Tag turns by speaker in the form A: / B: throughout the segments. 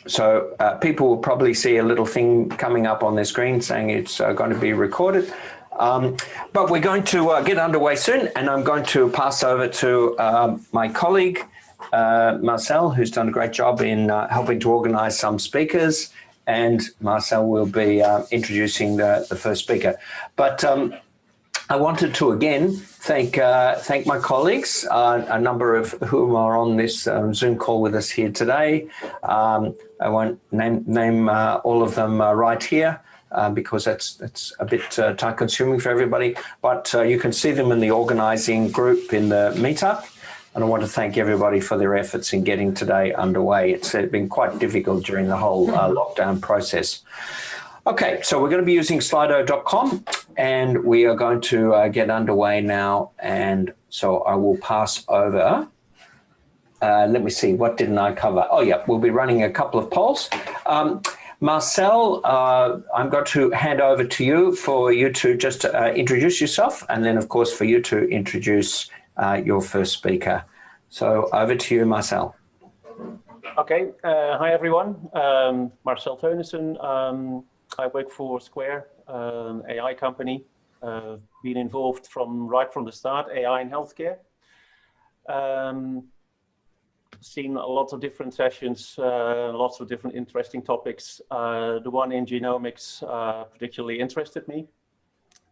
A: So people will probably see a little thing coming up on their screen saying it's going to be recorded. But we're going to get underway soon, and I'm going to pass over to my colleague, Marcel, who's done a great job in helping to organize some speakers, and Marcel will be introducing the first speaker. But I wanted to again thank my colleagues, a number of whom are on this Zoom call with us here today. I won't name all of them right here because that's a bit time consuming for everybody, but you can see them in the organizing group in the meetup. And I want to thank everybody for their efforts in getting today underway. It's been quite difficult during the whole lockdown process. Okay, so we're going to be using slido.com, and we are going to get underway now. And so I will pass over. Let me see, what didn't I cover? Oh yeah, we'll be running a couple of polls. Marcel, I'm going to hand over to you for you to just introduce yourself, and then of course for you to introduce your first speaker. So over to you, Marcel.
B: Okay, hi everyone. Marcel Teunissen. I work for Square, AI company. Been involved right from the start, AI in healthcare. Seen lots of different sessions, lots of different interesting topics. The one in genomics particularly interested me.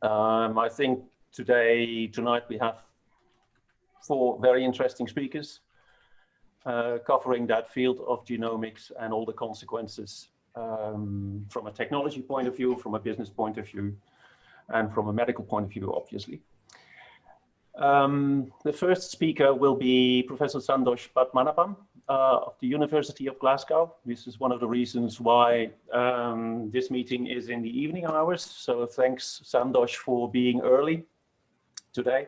B: I think tonight we have 4 very interesting speakers covering that field of genomics and all the consequences from a technology point of view, from a business point of view, and from a medical point of view, obviously. The first speaker will be Professor Sandosh Padnamabhan of the University of Glasgow. This is one of the reasons why this meeting is in the evening hours. So thanks, Sandosh, for being early today.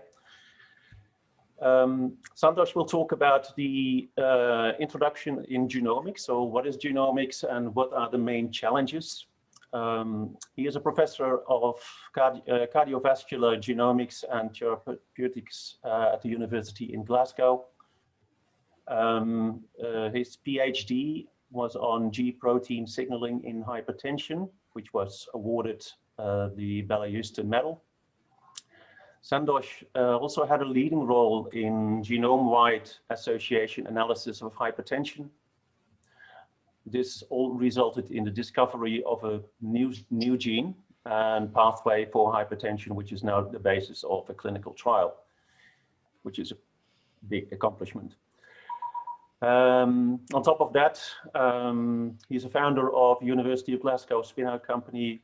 B: Sandosh will talk about the introduction in genomics. So what is genomics and what are the main challenges? He is a professor of cardiovascular genomics and therapeutics at the University in Glasgow. His PhD was on G protein signaling in hypertension, which was awarded the Bella Houston Medal. Sandosh also had a leading role in genome-wide association analysis of hypertension. This all resulted in the discovery of a new gene and pathway for hypertension, which is now the basis of a clinical trial, which is a big accomplishment. On top of that, he's a founder of University of Glasgow spin-out company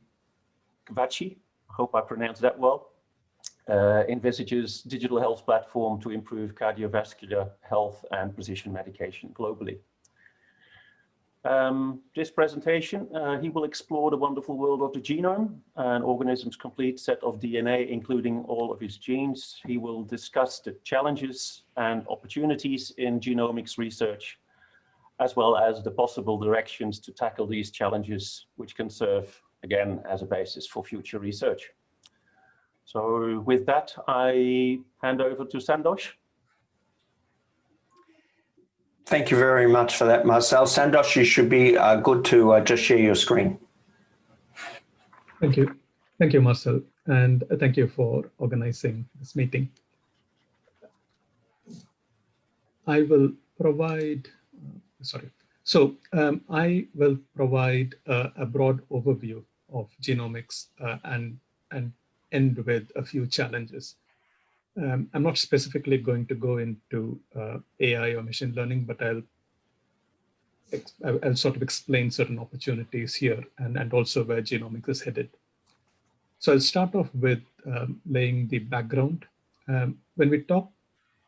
B: Kvachi. I hope I pronounced that well. Envisages digital health platform to improve cardiovascular health and precision medication globally. This presentation, he will explore the wonderful world of the genome, an organism's complete set of DNA, including all of his genes. He will discuss the challenges and opportunities in genomics research, as well as the possible directions to tackle these challenges, which can serve, again, as a basis for future research. So with that, I hand over to Sandosh.
A: Thank you very much for that, Marcel. Sandosh, you should be good to just share your screen.
C: Thank you. Thank you, Marcel. And thank you for organizing this meeting. I will provide, I will provide a broad overview of genomics and end with a few challenges. I'm not specifically going to go into AI or machine learning, but I'll sort of explain certain opportunities here and also where genomics is headed. So I'll start off with laying the background. When we talk,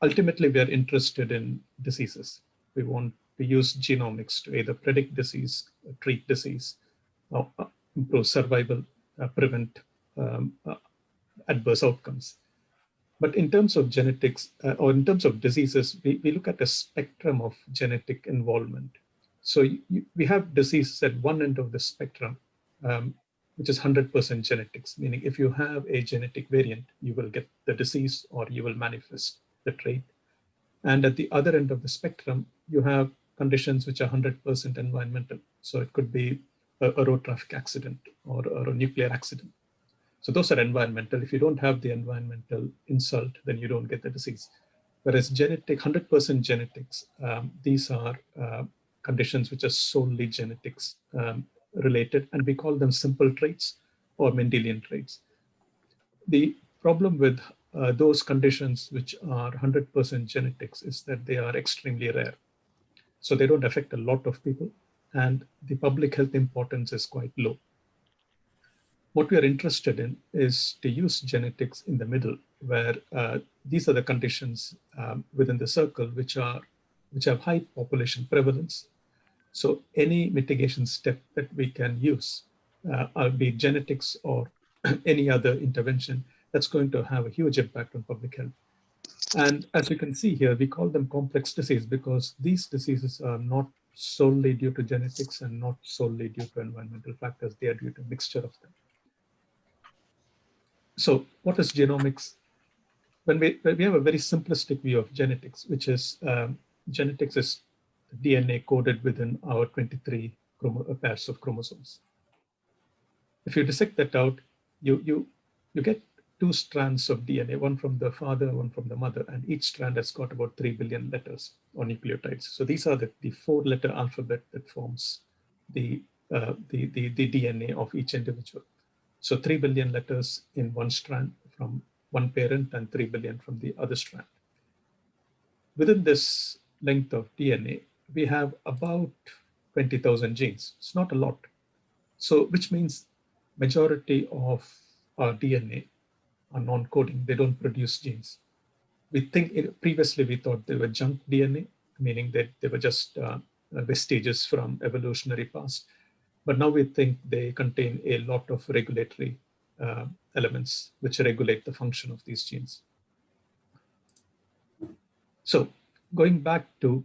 C: ultimately we are interested in diseases. We want to use genomics to either predict disease, treat disease, or improve survival, prevent adverse outcomes. But in terms of genetics, or in terms of diseases, we look at a spectrum of genetic involvement. So we have diseases at one end of the spectrum, which is 100% genetics, meaning if you have a genetic variant, you will get the disease or you will manifest the trait. And at the other end of the spectrum, you have conditions which are 100% environmental. So it could be a road traffic accident or a nuclear accident. So those are environmental. If you don't have the environmental insult, then you don't get the disease. Whereas genetic, 100% genetics, these are conditions which are solely genetics related, and we call them simple traits or Mendelian traits. The problem with those conditions which are 100% genetics is that they are extremely rare. So they don't affect a lot of people, and the public health importance is quite low. What we are interested in is to use genetics in the middle, where these are the conditions within the circle which have high population prevalence. So any mitigation step that we can use, be it genetics or any other intervention, that's going to have a huge impact on public health. And as you can see here, we call them complex disease because these diseases are not solely due to genetics and not solely due to environmental factors. They are due to a mixture of them. So what is genomics? When we have a very simplistic view of genetics, which is genetics is DNA coded within our 23 pairs of chromosomes. If you dissect that out, you get 2 strands of DNA, one from the father, one from the mother, and each strand has got about 3 billion letters or nucleotides. So these are the 4-letter alphabet that forms the DNA of each individual. So 3 billion letters in one strand from one parent and 3 billion from the other strand. Within this length of DNA, we have about 20,000 genes. It's not a lot. So which means majority of our DNA are non-coding. They don't produce genes. We think previously we thought they were junk DNA, meaning that they were just vestiges from evolutionary past. But now we think they contain a lot of regulatory elements which regulate the function of these genes. So going back to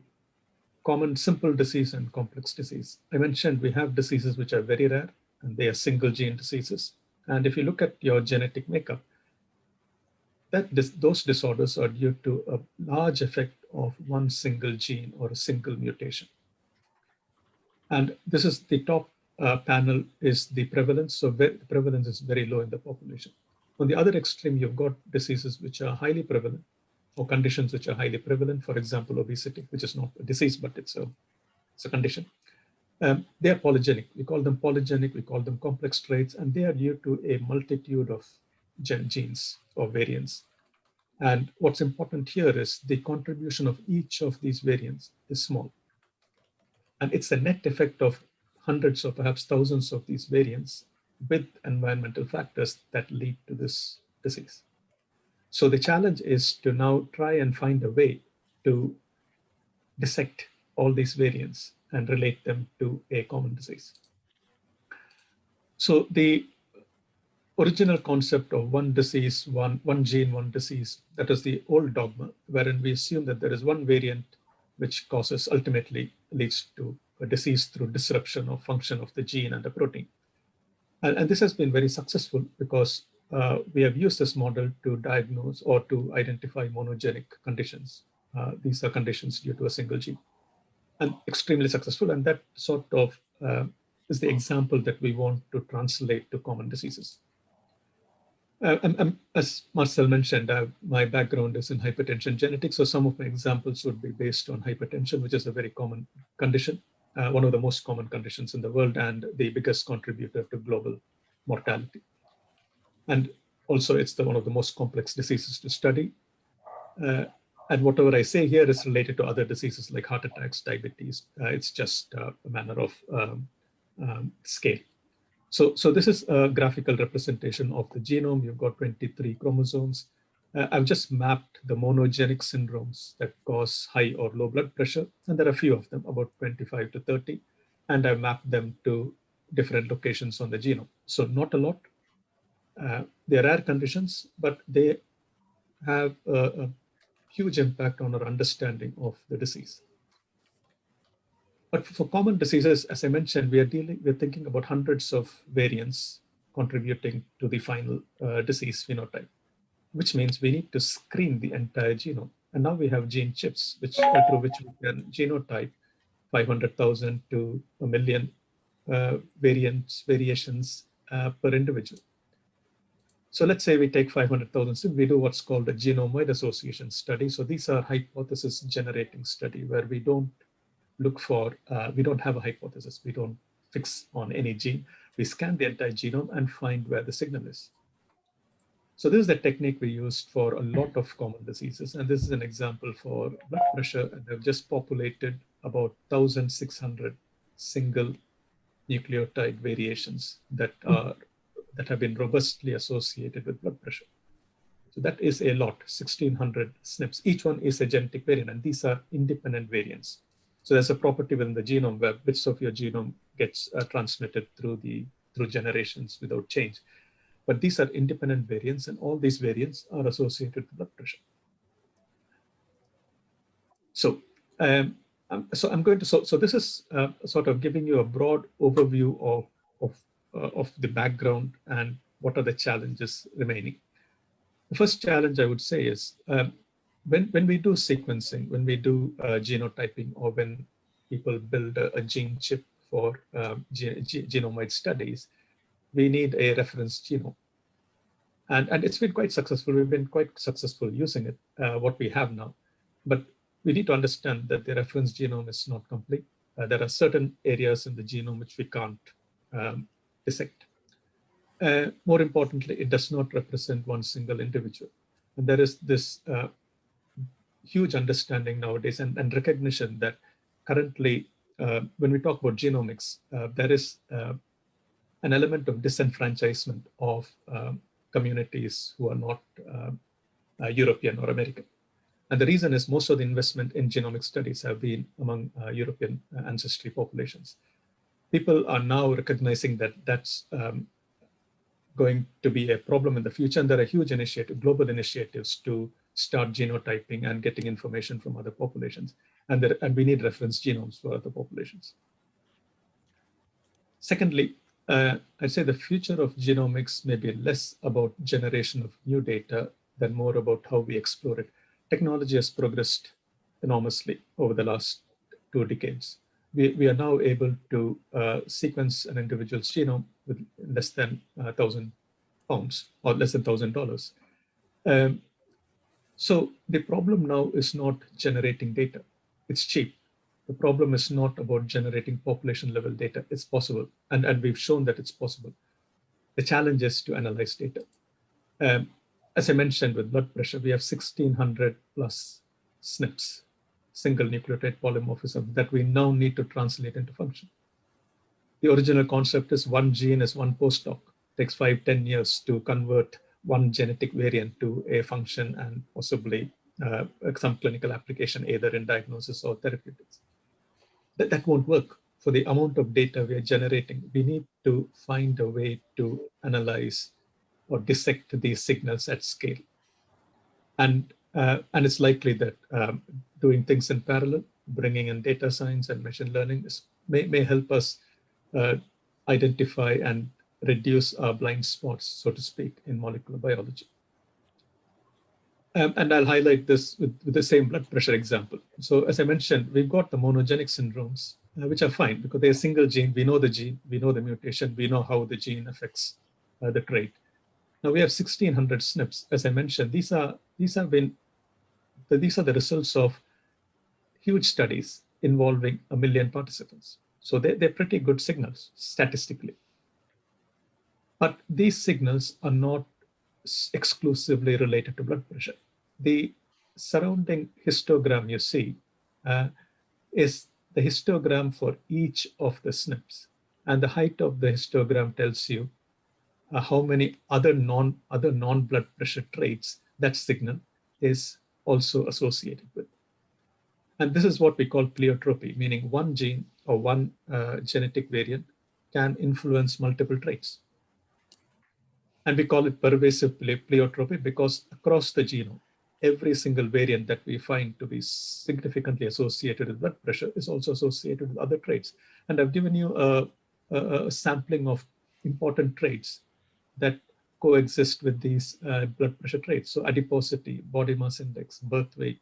C: common simple disease and complex disease, I mentioned we have diseases which are very rare and they are single gene diseases. And if you look at your genetic makeup, those disorders are due to a large effect of one single gene or a single mutation. And this is the top panel is the prevalence. So the prevalence is very low in the population. On the other extreme, you've got diseases which are highly prevalent or conditions which are highly prevalent. For example, obesity, which is not a disease, but it's a condition. They are polygenic. We call them polygenic, we call them complex traits, and they are due to a multitude of genes or variants. And what's important here is the contribution of each of these variants is small. And it's the net effect of hundreds or perhaps thousands of these variants with environmental factors that lead to this disease. So the challenge is to now try and find a way to dissect all these variants and relate them to a common disease. So the original concept of one disease, one gene, one disease, that is the old dogma, wherein we assume that there is one variant which ultimately leads to a disease through disruption of function of the gene and the protein. And this has been very successful because we have used this model to diagnose or to identify monogenic conditions. These are conditions due to a single gene, and extremely successful. And that sort of is the example that we want to translate to common diseases. As Marcel mentioned, my background is in hypertension genetics, so some of my examples would be based on hypertension, which is a very common condition, one of the most common conditions in the world and the biggest contributor to global mortality. And also it's one of the most complex diseases to study. And whatever I say here is related to other diseases like heart attacks, diabetes. It's just a manner of scale. So this is a graphical representation of the genome. You've got 23 chromosomes. I've just mapped the monogenic syndromes that cause high or low blood pressure. And there are a few of them, about 25 to 30. And I've mapped them to different locations on the genome. So not a lot. They're rare conditions, but they have a huge impact on our understanding of the disease. But for common diseases, as I mentioned, we're thinking about hundreds of variants contributing to the final disease phenotype, which means we need to screen the entire genome. And now we have gene chips, through which we can genotype 500,000 to 1 million variations per individual. So let's say we take 500,000, we do what's called a genome-wide association study. So these are hypothesis generating study where we don't look for, we don't have a hypothesis. We don't fix on any gene. We scan the entire genome and find where the signal is. So this is the technique we used for a lot of common diseases. And this is an example for blood pressure. And they've just populated about 1,600 single nucleotide variations that have been robustly associated with blood pressure. So that is a lot, 1,600 SNPs. Each one is a genetic variant, and these are independent variants. So there's a property within the genome where bits of your genome gets transmitted through generations without change. But these are independent variants, and all these variants are associated with blood pressure. So, so this is sort of giving you a broad overview of the background and what are the challenges remaining. The first challenge I would say is when we do sequencing, when we do genotyping, or when people build a gene chip for genome-wide studies, we need a reference genome. And it's been quite successful. We've been quite successful using it, what we have now. But we need to understand that the reference genome is not complete. There are certain areas in the genome which we can't dissect. More importantly, it does not represent one single individual. And there is this huge understanding nowadays and recognition that currently, when we talk about genomics, there is an element of disenfranchisement of communities who are not European or American. And the reason is most of the investment in genomic studies have been among European ancestry populations. People are now recognizing that that's going to be a problem in the future. And there are huge global initiatives to start genotyping and getting information from other populations. And we need reference genomes for other populations. Secondly, I'd say the future of genomics may be less about generation of new data than more about how we explore it. Technology has progressed enormously over the last 2 decades. We are now able to sequence an individual's genome with less than 1,000 pounds or less than $1,000. So the problem now is not generating data. It's cheap. The problem is not about generating population level data. It's possible. And we've shown that it's possible. The challenge is to analyze data. As I mentioned with blood pressure, we have 1,600 plus SNPs, single nucleotide polymorphism, that we now need to translate into function. The original concept is one gene is one postdoc. It takes 5-10 years to convert one genetic variant to a function and possibly some clinical application, either in diagnosis or therapeutics. That won't work. For the amount of data we are generating, we need to find a way to analyze or dissect these signals at scale. And it's likely that doing things in parallel, bringing in data science and machine learning may help us identify and reduce our blind spots, so to speak, in molecular biology. And I'll highlight this with the same blood pressure example. So as I mentioned, we've got the monogenic syndromes, which are fine because they're a single gene. We know the gene, we know the mutation, we know how the gene affects the trait. Now we have 1,600 SNPs. As I mentioned, these are the results of huge studies involving 1 million participants. So they're pretty good signals statistically. But these signals are not exclusively related to blood pressure. The surrounding histogram you see is the histogram for each of the SNPs. And the height of the histogram tells you how many other non-blood pressure traits that signal is also associated with. And this is what we call pleiotropy, meaning one gene or one genetic variant can influence multiple traits. And we call it pervasive pleiotropy because across the genome, every single variant that we find to be significantly associated with blood pressure is also associated with other traits. And I've given you a sampling of important traits that coexist with these blood pressure traits. So adiposity, body mass index, birth weight,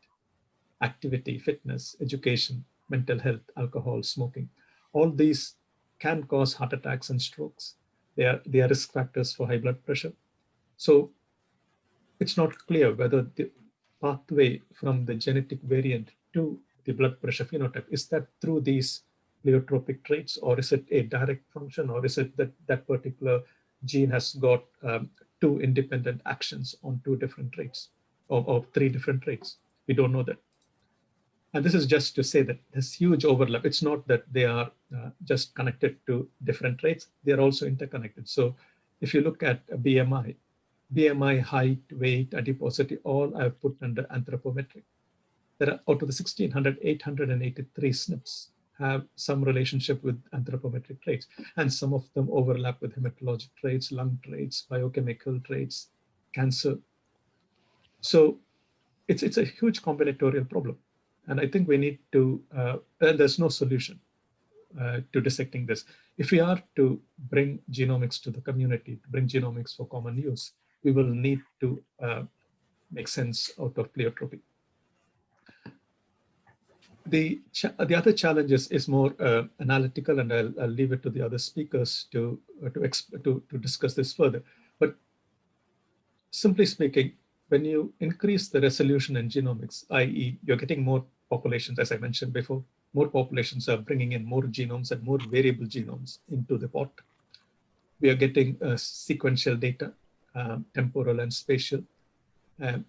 C: activity, fitness, education, mental health, alcohol, smoking. All these can cause heart attacks and strokes. They are risk factors for high blood pressure. So it's not clear whether the pathway from the genetic variant to the blood pressure phenotype, is that through these pleiotropic traits, or is it a direct function, or is it that that particular gene has got two independent actions on two different traits, or three different traits? We don't know that. And this is just to say that there's huge overlap. It's not that they are just connected to different traits, they're also interconnected. So if you look at a BMI, height, weight, adiposity, all I've put under anthropometric. There are, out of the 1,600, 883 SNPs have some relationship with anthropometric traits, and some of them overlap with hematologic traits, lung traits, biochemical traits, cancer. So it's a huge combinatorial problem. And I think we need to, and there's no solution to dissecting this. If we are to bring genomics to the community, to bring genomics for common use, we will need to make sense out of pleiotropy. The other challenge is more analytical, and I'll leave it to the other speakers to discuss this further. But simply speaking, when you increase the resolution in genomics, i.e. you're getting more populations, as I mentioned before, more populations are bringing in more genomes and more variable genomes into the pot. We are getting sequential data, temporal and spatial.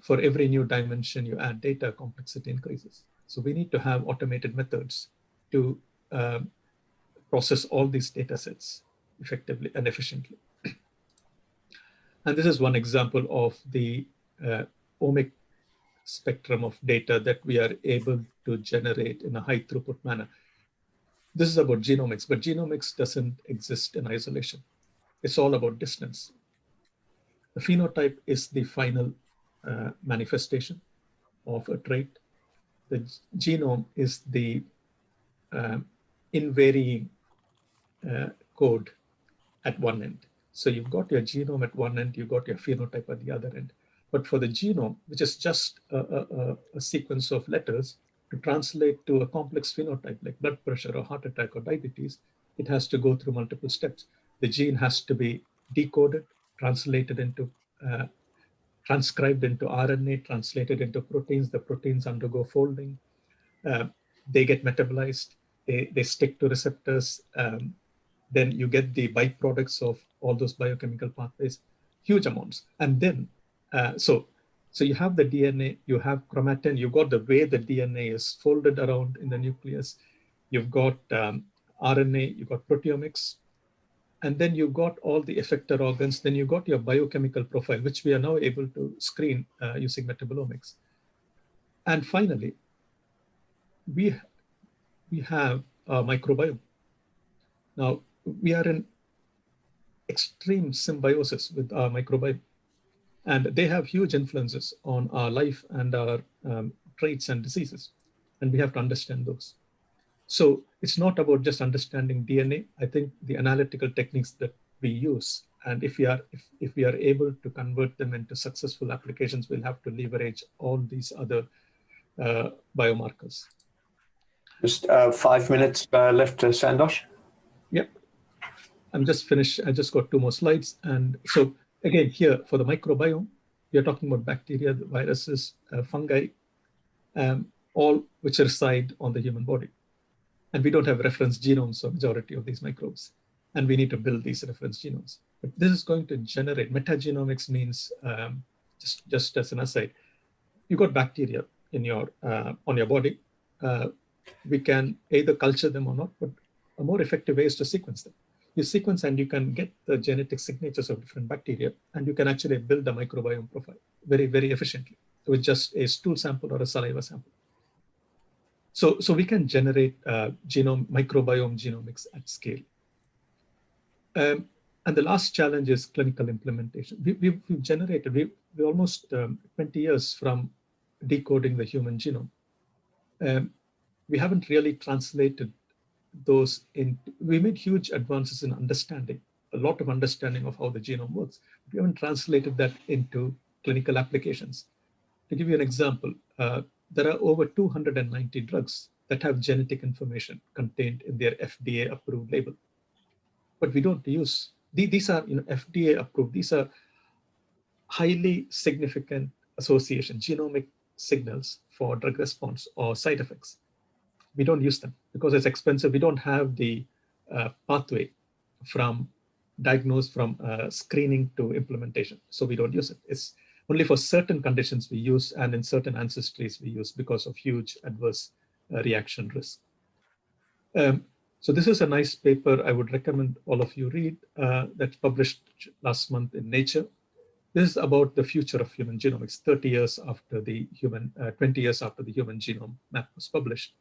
C: For every new dimension you add data, complexity increases. So we need to have automated methods to process all these data sets effectively and efficiently. And this is one example of the omic spectrum of data that we are able to generate in a high throughput manner. This is about genomics, but genomics doesn't exist in isolation. It's all about distance. The phenotype is the final manifestation of a trait. The genome is the invarying code at one end. So you've got your genome at one end, you've got your phenotype at the other end. But for the genome, which is just a sequence of letters, to translate to a complex phenotype like blood pressure or heart attack or diabetes, it has to go through multiple steps. The gene has to be decoded, translated into, transcribed into RNA, translated into proteins. The proteins undergo folding. They get metabolized. They stick to receptors. Then you get the byproducts of all those biochemical pathways, huge amounts. And then, so you have the DNA, you have chromatin, you've got the way the DNA is folded around in the nucleus, you've got RNA, you've got proteomics, and then you've got all the effector organs, then you've got your biochemical profile, which we are now able to screen using metabolomics. And finally, we have a microbiome. Now, we are in extreme symbiosis with our microbiome, and they have huge influences on our life and our traits and diseases, and we have to understand those. So it's not about just understanding DNA. I think the analytical techniques that we use, and if we are able to convert them into successful applications, we'll have to leverage all these other biomarkers.
A: Just 5 minutes left, Sandosh.
C: Yep. I'm just finished. I just got 2 more slides. And so again, here for the microbiome, we are talking about bacteria, viruses, fungi, all which reside on the human body. And we don't have reference genomes for majority of these microbes. And we need to build these reference genomes. But this is going to generate, metagenomics means, just as an aside, you got bacteria in your, on your body. We can either culture them or not, but a more effective way is to sequence them. You sequence and you can get the genetic signatures of different bacteria, and you can actually build a microbiome profile very, very efficiently with just a stool sample or a saliva sample. So we can generate microbiome genomics at scale. And the last challenge is clinical implementation. We've generated, we almost 20 years from decoding the human genome. We haven't really translated those in. We made huge advances in understanding, a lot of understanding of how the genome works. We haven't translated that into clinical applications. To give you an example, there are over 290 drugs that have genetic information contained in their FDA approved label. but we don't use, these are FDA approved, these are highly significant association, genomic signals for drug response or side effects. We don't use them because it's expensive. We don't have the pathway from screening to implementation. So we don't use it. It's only for certain conditions we use, and in certain ancestries we use because of huge adverse reaction risk. So this is a nice paper I would recommend all of you read, that's published last month in Nature. This is about the future of human genomics, 30 years after the human, 20 years after the human genome map was published.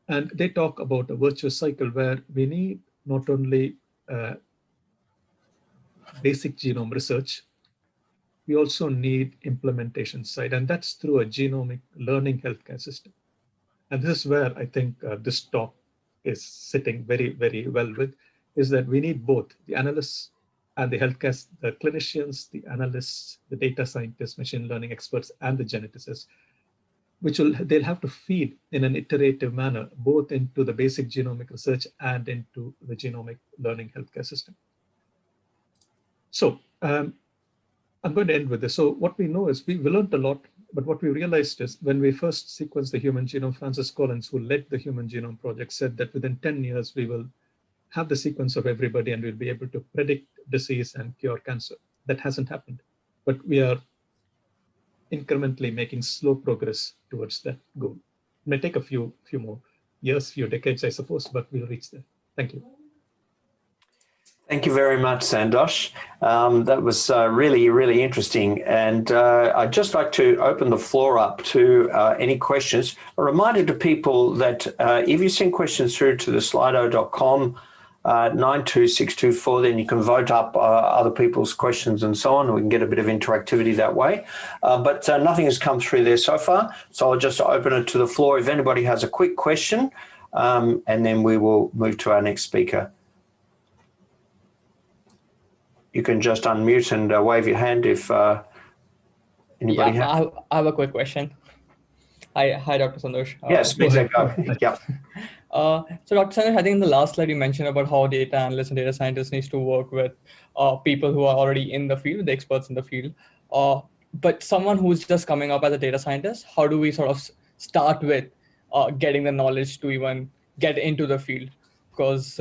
C: And they talk about a virtuous cycle where we need not only basic genome research, we also need implementation side, and that's through a genomic learning healthcare system. And this is where I think this talk is sitting very, very well with, is that we need both the analysts and the healthcare, the clinicians, the analysts, the data scientists, machine learning experts, and the geneticists, they'll have to feed in an iterative manner, both into the basic genomic research and into the genomic learning healthcare system. So I'm going to end with this. So what we know is we learned a lot, but what we realized is when we first sequenced the human genome, Francis Collins, who led the Human Genome Project, said that within 10 years, we will have the sequence of everybody and we'll be able to predict disease and cure cancer. That hasn't happened, but we are incrementally making slow progress towards that goal. It may take a few more years, few decades, I suppose, but we'll reach there. Thank you.
A: Thank you very much, Sandosh. That was really, really interesting. And I'd just like to open the floor up to any questions. A reminder to people that if you send questions through to the slido.com 92624, then you can vote up other people's questions and so on. We can get a bit of interactivity that way. But nothing has come through there so far. So I'll just open it to the floor if anybody has a quick question, and then we will move to our next speaker. You can just unmute and wave your hand if anybody has.
D: I have a quick question. Hi, Dr. Sandosh.
A: Yes, please go. Yeah.
D: So Dr. Sandosh, I think in the last slide you mentioned about how data analysts and data scientists needs to work with people who are already in the field, the experts in the field. But someone who's just coming up as a data scientist, how do we sort of start with getting the knowledge to even get into the field? Because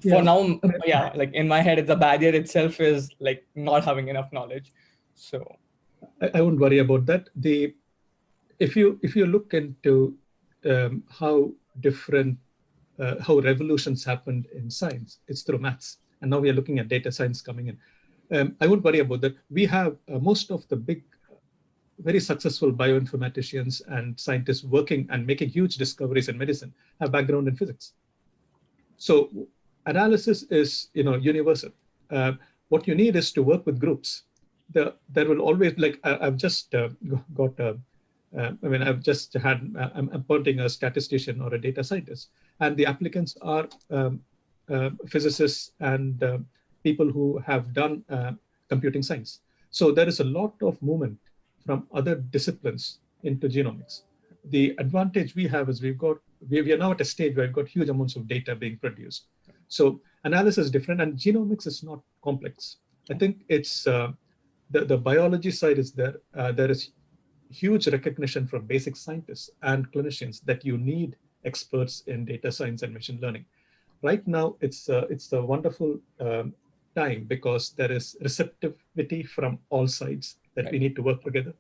D: for now, yeah, like in my head, the barrier itself is like not having enough knowledge. So
C: I wouldn't worry about that. If you look into how revolutions happened in science, it's through maths. And now we are looking at data science coming in. I wouldn't worry about that. We have most of the big, very successful bioinformaticians and scientists working and making huge discoveries in medicine have background in physics. So analysis is universal. What you need is to work with groups. There will always, like I've just got a, I've just had, I'm appointing a statistician or a data scientist, and the applicants are physicists and people who have done computing science. So there is a lot of movement from other disciplines into genomics. The advantage we have is we are now at a stage where we've got huge amounts of data being produced. So analysis is different, and genomics is not complex. I think it's the biology side is there. There is huge recognition from basic scientists and clinicians that you need experts in data science and machine learning. Right now, it's a wonderful time because there is receptivity from all sides that we need to work together.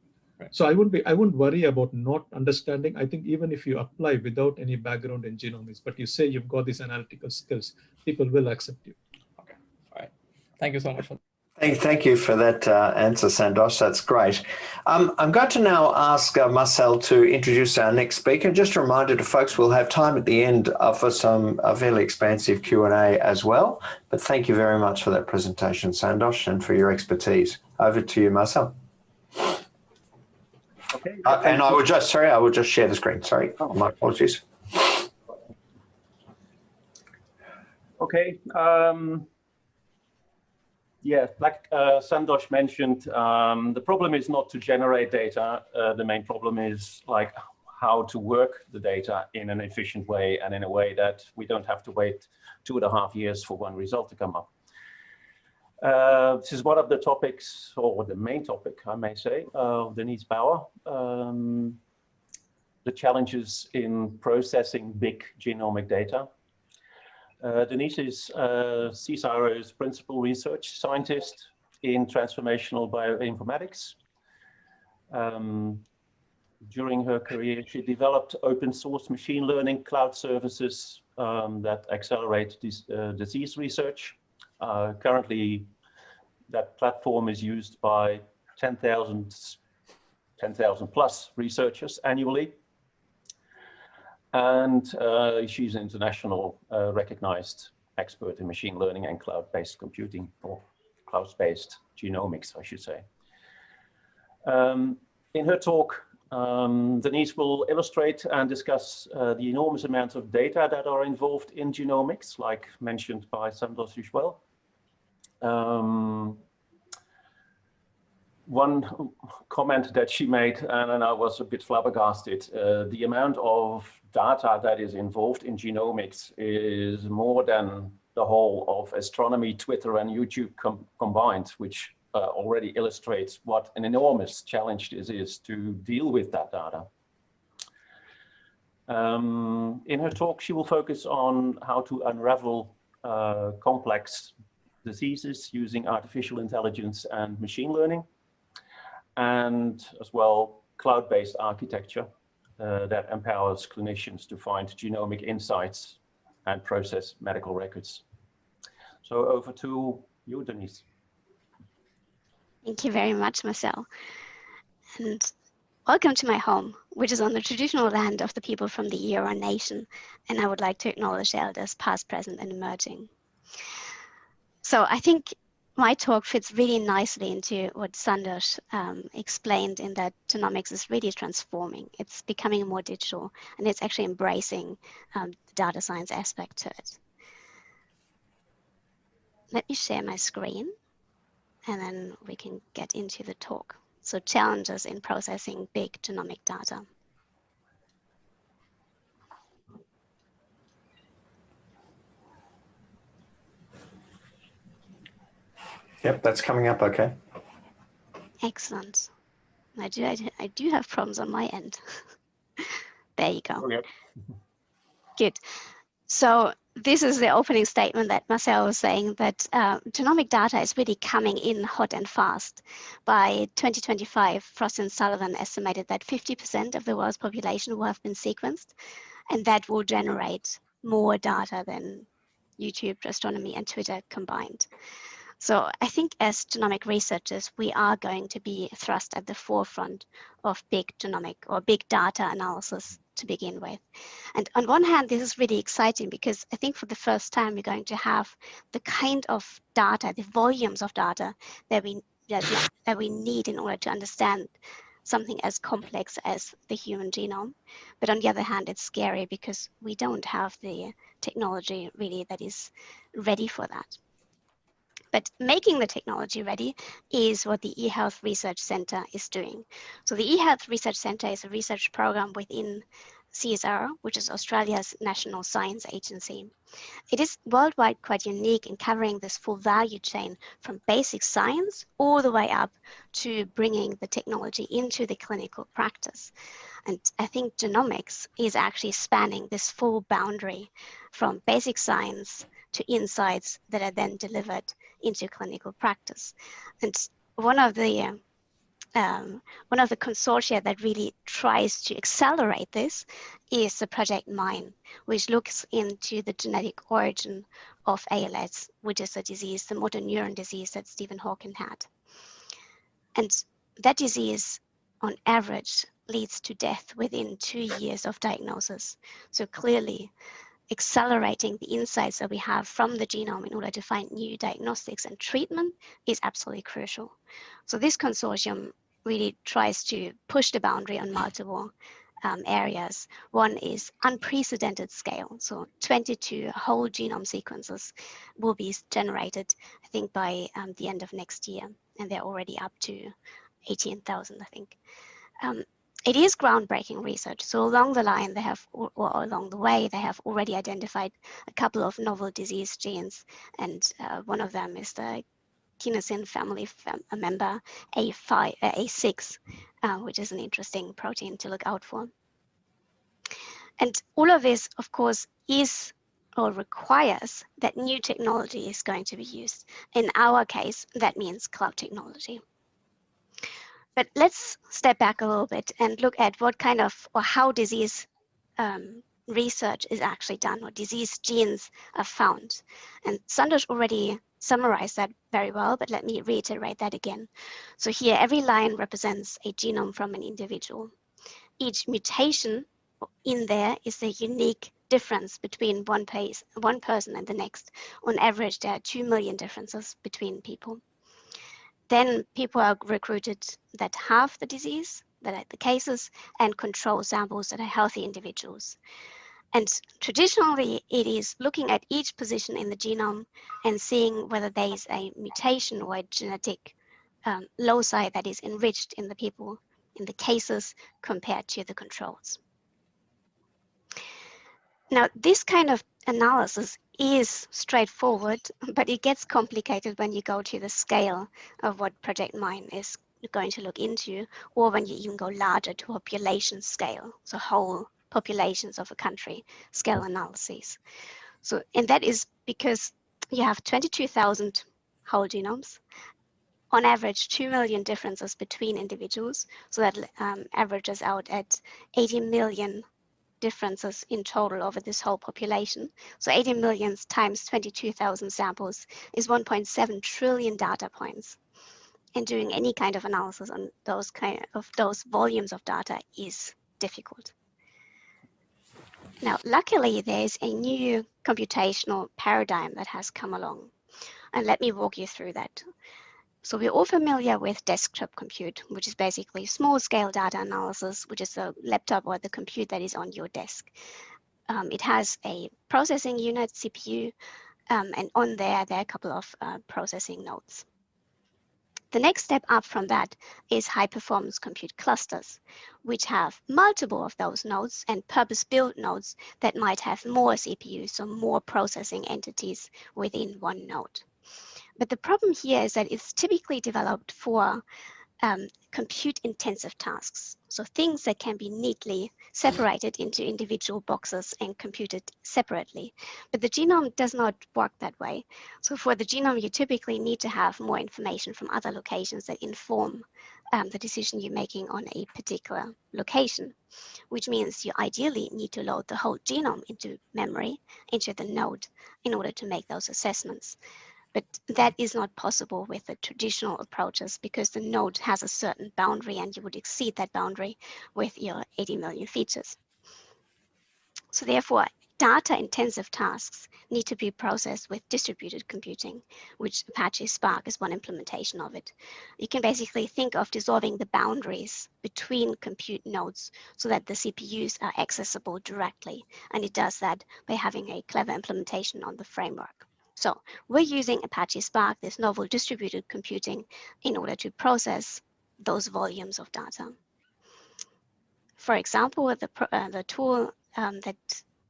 C: So I wouldn't worry about not understanding. I think even if you apply without any background in genomics, but you say you've got these analytical skills, people will accept you.
D: Okay, all right. Thank you so much for that.
A: Thank you for that answer, Sandosh. That's great. I'm going to now ask Marcel to introduce our next speaker. Just a reminder to folks, we'll have time at the end for some fairly expansive Q&A as well. But thank you very much for that presentation, Sandosh, and for your expertise. Over to you, Marcel.
B: Okay.
A: And I will just share the screen. Sorry, my apologies.
B: Okay. Yeah, like Sandosh mentioned, the problem is not to generate data. The main problem is like how to work the data in an efficient way and in a way that we don't have to wait 2.5 years for one result to come up. This is one of the topics, or the main topic, I may say, of Denis Bauer, the challenges in processing big genomic data. Denis is CSIRO's principal research scientist in transformational bioinformatics. During her career, she developed open source machine learning cloud services that accelerate disease research. Currently, that platform is used by 10,000 plus researchers annually. And she's an international recognized expert in machine learning and cloud-based computing, or cloud-based genomics, I should say. In her talk, Denis will illustrate and discuss the enormous amounts of data that are involved in genomics, like mentioned by Sandosh as well. One comment that she made, and I was a bit flabbergasted, the amount of data that is involved in genomics is more than the whole of astronomy, Twitter, and YouTube combined, which already illustrates what an enormous challenge this is to deal with that data. In her talk, she will focus on how to unravel complex diseases using artificial intelligence and machine learning, and as well cloud-based architecture that empowers clinicians to find genomic insights and process medical records. So over to you, Denis.
E: Thank you very much, Marcel. And welcome to my home, which is on the traditional land of the people from the Eora Nation. And I would like to acknowledge the elders past, present, and emerging. So I think my talk fits really nicely into what Sandosh explained, in that genomics is really transforming. It's becoming more digital, and it's actually embracing the data science aspect to it. Let me share my screen, and then we can get into the talk. So challenges in processing big genomic data.
A: Yep, that's coming up okay.
E: Excellent. I do have problems on my end. There you go.
B: Okay.
E: Good. So this is the opening statement that Marcel was saying, that genomic data is really coming in hot and fast. By 2025, Frost and Sullivan estimated that 50% of the world's population will have been sequenced, and that will generate more data than YouTube, astronomy, and Twitter combined. So I think as genomic researchers, we are going to be thrust at the forefront of big genomic or big data analysis to begin with. And on one hand, this is really exciting, because I think for the first time, we're going to have the kind of data, the volumes of data that we need in order to understand something as complex as the human genome. But on the other hand, it's scary because we don't have the technology really that is ready for that. But making the technology ready is what the eHealth Research Centre is doing. So the eHealth Research Centre is a research program within CSIRO, which is Australia's national science agency. It is worldwide quite unique in covering this full value chain from basic science all the way up to bringing the technology into the clinical practice. And I think genomics is actually spanning this full boundary from basic science to insights that are then delivered into clinical practice. And one of the consortia that really tries to accelerate this is the Project MIND, which looks into the genetic origin of ALS, which is a disease, the motor neuron disease that Stephen Hawking had. And that disease, on average, leads to death within 2 years of diagnosis. So clearly, accelerating the insights that we have from the genome in order to find new diagnostics and treatment is absolutely crucial. So this consortium really tries to push the boundary on multiple areas. One is unprecedented scale. So 22 whole genome sequences will be generated, I think, by the end of next year. And they're already up to 18,000, I think. it is groundbreaking research. So along the line, they have, or along the way, they have already identified a couple of novel disease genes, and one of them is the kinesin family member A6, which is an interesting protein to look out for. And all of this, of course, is or requires that new technology is going to be used. In our case, that means cloud technology. But let's step back a little bit and look at what kind of, or how disease research is actually done, or disease genes are found. And Sandosh already summarized that very well, but let me reiterate that again. So here, every line represents a genome from an individual. Each mutation in there is a unique difference between one person and the next. On average, there are 2 million differences between people. Then people are recruited that have the disease, that are the cases, and control samples that are healthy individuals. And traditionally, it is looking at each position in the genome and seeing whether there is a mutation or a genetic loci that is enriched in the people, in the cases, compared to the controls. Now, this kind of analysis is straightforward, but it gets complicated when you go to the scale of what Project Mine is going to look into, or when you even go larger to population scale, so whole populations of a country scale analyses. So, and that is because you have 22,000 whole genomes, on average 2 million differences between individuals, so that averages out at 80 million differences in total over this whole population. So 80 million times 22,000 samples is 1.7 trillion data points. And doing any kind of analysis on those volumes of data is difficult. Now, luckily, there's a new computational paradigm that has come along. And let me walk you through that. So we're all familiar with desktop compute, which is basically small-scale data analysis, which is the laptop or the compute that is on your desk. It has a processing unit, CPU, and on there are a couple of processing nodes. The next step up from that is high-performance compute clusters, which have multiple of those nodes and purpose-built nodes that might have more CPUs, so more processing entities within one node. But the problem here is that it's typically developed for compute-intensive tasks, so things that can be neatly separated into individual boxes and computed separately. But the genome does not work that way. So for the genome, you typically need to have more information from other locations that inform the decision you're making on a particular location, which means you ideally need to load the whole genome into memory, into the node, in order to make those assessments. But that is not possible with the traditional approaches because the node has a certain boundary and you would exceed that boundary with your 80 million features. So therefore, data-intensive tasks need to be processed with distributed computing, which Apache Spark is one implementation of it. You can basically think of dissolving the boundaries between compute nodes so that the CPUs are accessible directly. And it does that by having a clever implementation on the framework. So we're using Apache Spark, this novel distributed computing, in order to process those volumes of data. For example, the tool that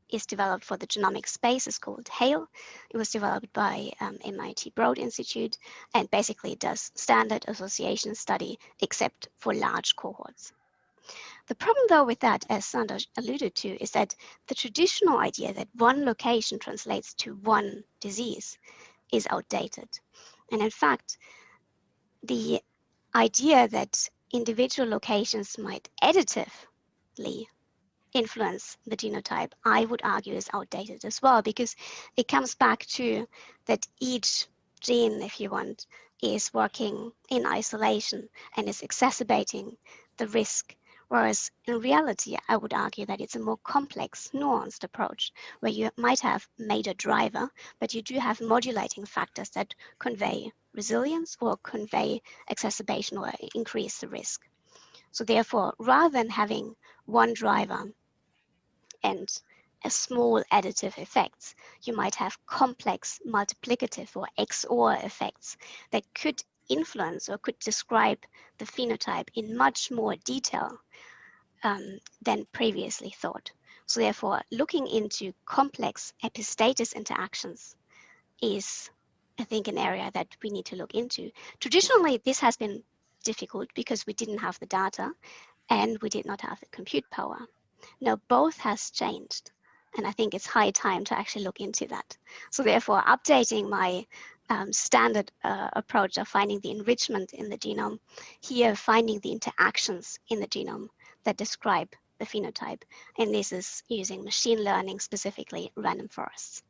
E: is developed for the genomic space is called HAIL. It was developed by MIT Broad Institute and basically does standard association study except for large cohorts. The problem, though, with that, as Sandosh alluded to, is that the traditional idea that one location translates to one disease is outdated. And in fact, the idea that individual locations might additively influence the genotype, I would argue, is outdated as well, because it comes back to that each gene, if you want, is working in isolation and is exacerbating the risk. Whereas in reality, I would argue that it's a more complex, nuanced approach where you might have made a driver, but you do have modulating factors that convey resilience or convey exacerbation or increase the risk. So therefore, rather than having one driver and a small additive effects, you might have complex multiplicative or XOR effects that could influence or could describe the phenotype in much more detail than previously thought. So therefore, looking into complex epistatus interactions is, I think, an area that we need to look into. Traditionally, this has been difficult because we didn't have the data and we did not have the compute power. Now, both has changed, and I think it's high time to actually look into that. So therefore, updating my standard approach of finding the enrichment in the genome, here finding the interactions in the genome that describe the phenotype, and this is using machine learning, specifically random forests.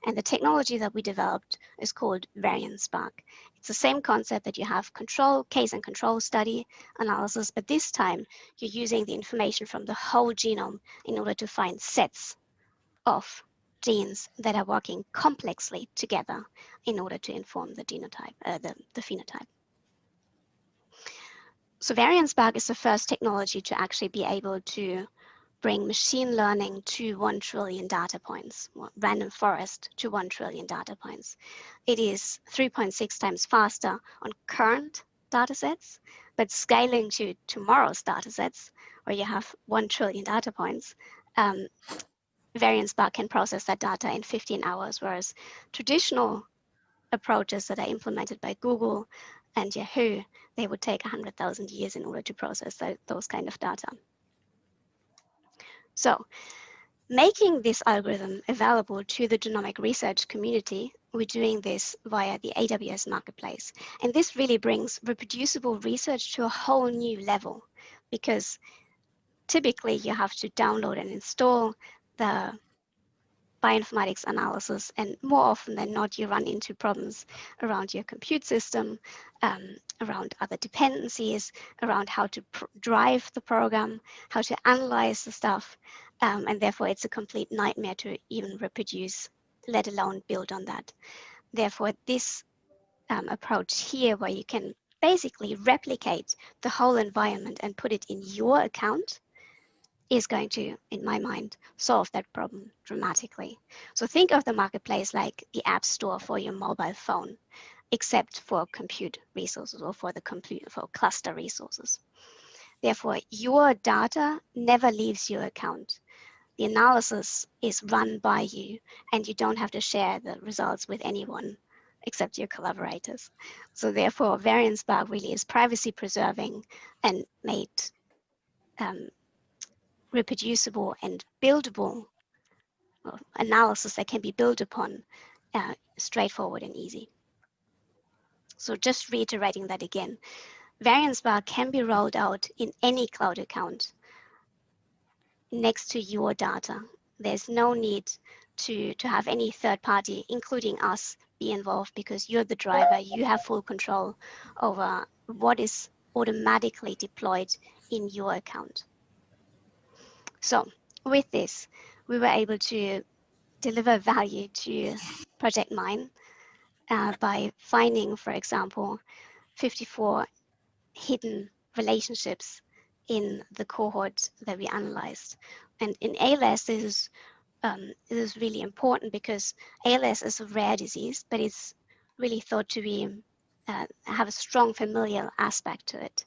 E: And the technology that we developed is called variance spark. It's the same concept that you have control, case and control study analysis, but this time you're using the information from the whole genome in order to find sets of genes that are working complexly together in order to inform the genotype, the phenotype. So variance spark is the first technology to actually be able to bring machine learning to 1 trillion data points, or random forest to 1 trillion data points. It is 3.6 times faster on current data sets, but scaling to tomorrow's data sets, where you have 1 trillion data points, variance spark can process that data in 15 hours, whereas traditional approaches that are implemented by Google and Yahoo, they would take 100,000 years in order to process those kind of data. So making this algorithm available to the genomic research community, we're doing this via the AWS marketplace. And this really brings reproducible research to a whole new level, because typically you have to download and install the bioinformatics analysis, and more often than not, you run into problems around your compute system, around other dependencies, around how to drive the program, how to analyze the stuff, and therefore it's a complete nightmare to even reproduce, let alone build on that. Therefore, this approach here, where you can basically replicate the whole environment and put it in your account, is going to, in my mind, solve that problem dramatically. So think of the marketplace like the app store for your mobile phone, except for compute resources, or for cluster resources. Therefore, your data never leaves your account. The analysis is run by you, and you don't have to share the results with anyone except your collaborators. So therefore, variance spark really is privacy preserving and made reproducible and buildable analysis that can be built upon, straightforward and easy. So just reiterating that again, variance spark can be rolled out in any cloud account next to your data. There's no need to have any third party, including us, be involved, because you're the driver. You have full control over what is automatically deployed in your account. So with this, we were able to deliver value to Project Mine by finding, for example, 54 hidden relationships in the cohort that we analyzed. And in ALS, this is really important, because ALS is a rare disease, but it's really thought to be have a strong familial aspect to it.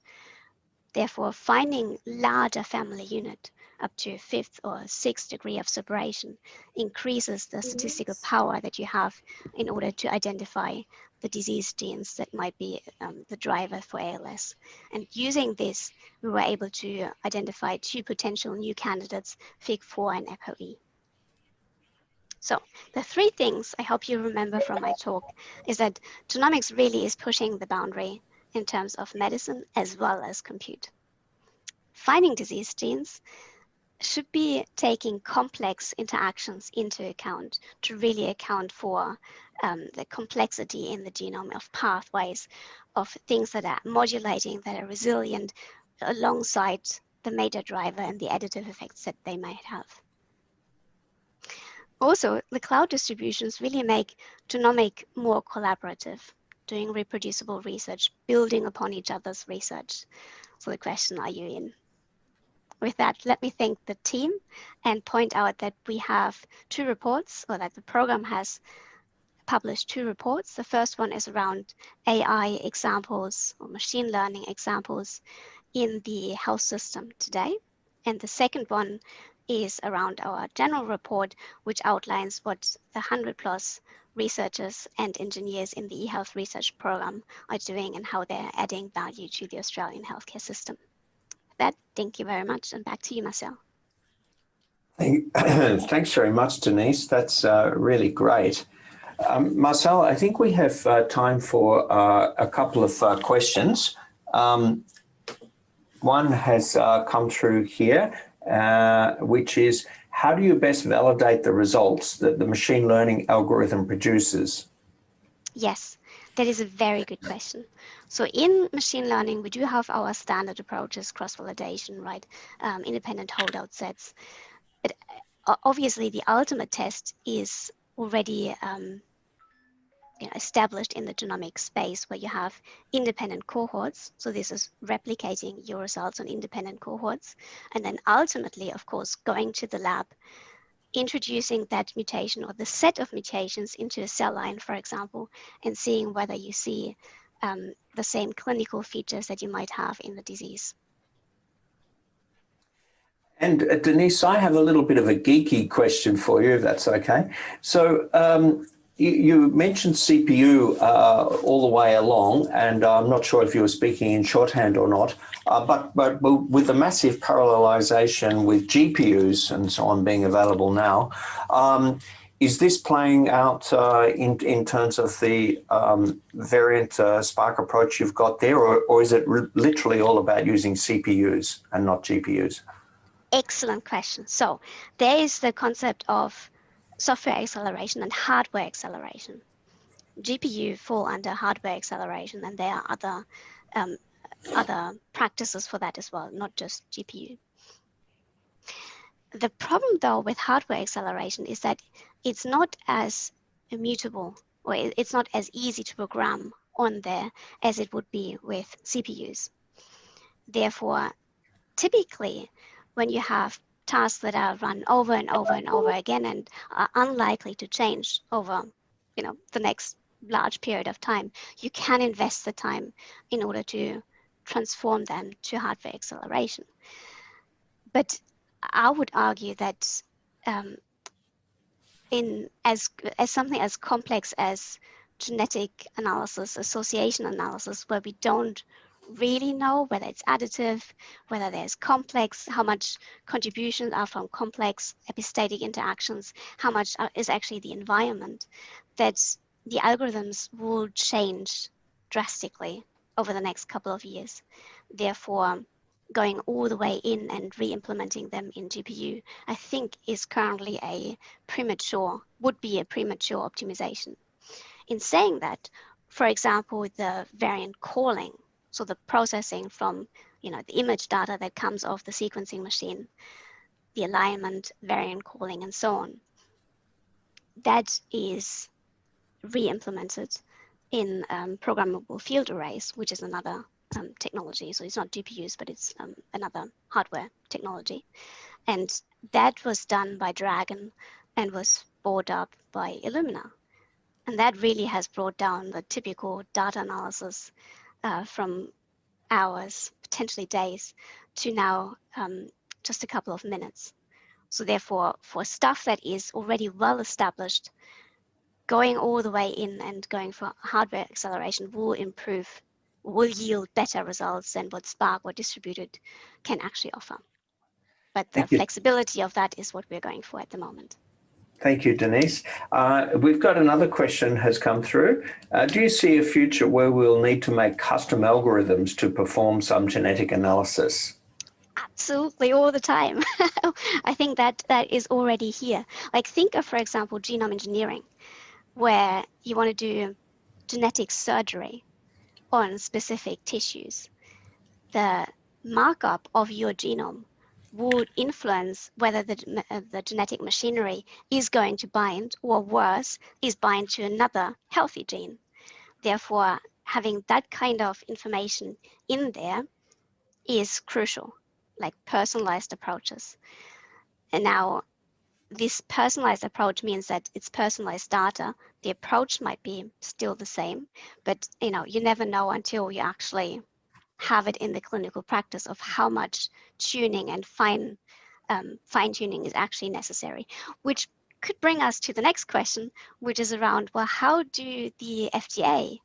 E: Therefore, finding larger family unit up to 5th or 6th degree of separation increases the statistical power that you have in order to identify the disease genes that might be the driver for ALS. And using this, we were able to identify 2 potential new candidates, FIG4 and ApoE. So the 3 things I hope you remember from my talk is that genomics really is pushing the boundary in terms of medicine as well as compute. Finding disease genes should be taking complex interactions into account to really account for the complexity in the genome of pathways, of things that are modulating, that are resilient, alongside the major driver and the additive effects that they might have. Also, the cloud distributions really make genomic more collaborative, doing reproducible research, building upon each other's research. So the question, are you in? With that, let me thank the team and point out that we have 2 reports, or that the program has published 2 reports. The first one is around AI examples or machine learning examples in the health system today. And the second one is around our general report, which outlines what the 100+ researchers and engineers in the eHealth research program are doing and how they're adding value to the Australian healthcare system. With that, thank you very much, and back to you, Marcel.
A: Thanks very much, Denise. That's really great. Marcel, I think we have time for a couple of questions. One has come through here, which is, how do you best validate the results that the machine learning algorithm produces?
E: Yes, that is a very good question. So in machine learning, we do have our standard approaches, cross-validation, right? Independent holdout sets. But obviously, the ultimate test is already established in the genomic space, where you have independent cohorts. So this is replicating your results on independent cohorts. And then ultimately, of course, going to the lab, introducing that mutation or the set of mutations into a cell line, for example, and seeing whether you see the same clinical features that you might have in the disease.
A: And Denise, I have a little bit of a geeky question for you, if that's okay. So you mentioned CPU all the way along, and I'm not sure if you were speaking in shorthand or not, but with the massive parallelization with GPUs and so on being available now, is this playing out in terms of the variant Spark approach you've got there, or is it literally all about using CPUs and not GPUs?
E: Excellent question. So there is the concept of software acceleration and hardware acceleration. GPU fall under hardware acceleration, and there are other practices for that as well, not just GPU. The problem, though, with hardware acceleration is that it's not as immutable, or it's not as easy to program on there as it would be with CPUs. Therefore, typically, when you have tasks that are run over and over and over again and are unlikely to change over, the next large period of time, you can invest the time in order to transform them to hardware acceleration. But I would argue that as something as complex as genetic analysis, association analysis, where we don't really know whether it's additive, whether there's complex, how much contributions are from complex epistatic interactions, how much is actually the environment, that the algorithms will change drastically over the next couple of years. Therefore, going all the way in and re-implementing them in GPU, I think is currently would be a premature optimization. In saying that, for example, the variant calling, so the processing from the image data that comes off the sequencing machine, the alignment, variant calling, and so on, that is re-implemented in programmable field arrays, which is another technology. So it's not GPUs, but it's another hardware technology. And that was done by Dragon and was brought up by Illumina. And that really has brought down the typical data analysis from hours, potentially days, to now just a couple of minutes. So therefore, for stuff that is already well established, going all the way in and going for hardware acceleration will yield better results than what Spark or distributed can actually offer. But the flexibility of that is what we're going for at the moment.
A: Thank you, Denise. We've got another question has come through. Do you see a future where we'll need to make custom algorithms to perform some genetic analysis?
E: Absolutely, all the time. I think that is already here. Like, think of, for example, genome engineering, where you want to do genetic surgery on specific tissues. The markup of your genome would influence whether the genetic machinery is going to bind, or worse, is bind to another healthy gene. Therefore, having that kind of information in there is crucial, like personalized approaches. And now, this personalized approach means that it's personalized data. The approach might be still the same, but you never know until you actually have it in the clinical practice of how much tuning and fine-tuning is actually necessary, which could bring us to the next question, which is around, well, how do the FDA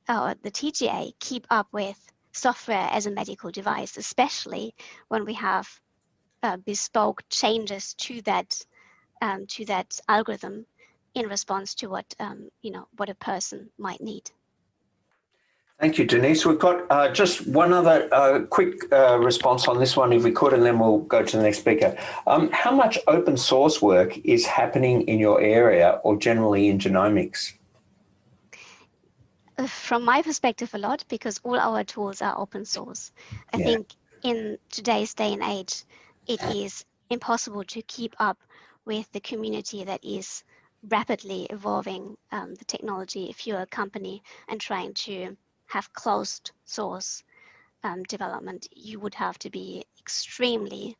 E: or the TGA keep up with software as a medical device, especially when we have bespoke changes to that algorithm in response to what what a person might need.
A: Thank you, Denise. We've got just one other quick response on this one, if we could, and then we'll go to the next speaker. How much open source work is happening in your area or generally in genomics?
E: From my perspective, a lot, because all our tools are open source. I think in today's day and age, it is impossible to keep up with the community that is rapidly evolving the technology if you're a company and trying to have closed source development. You would have to be extremely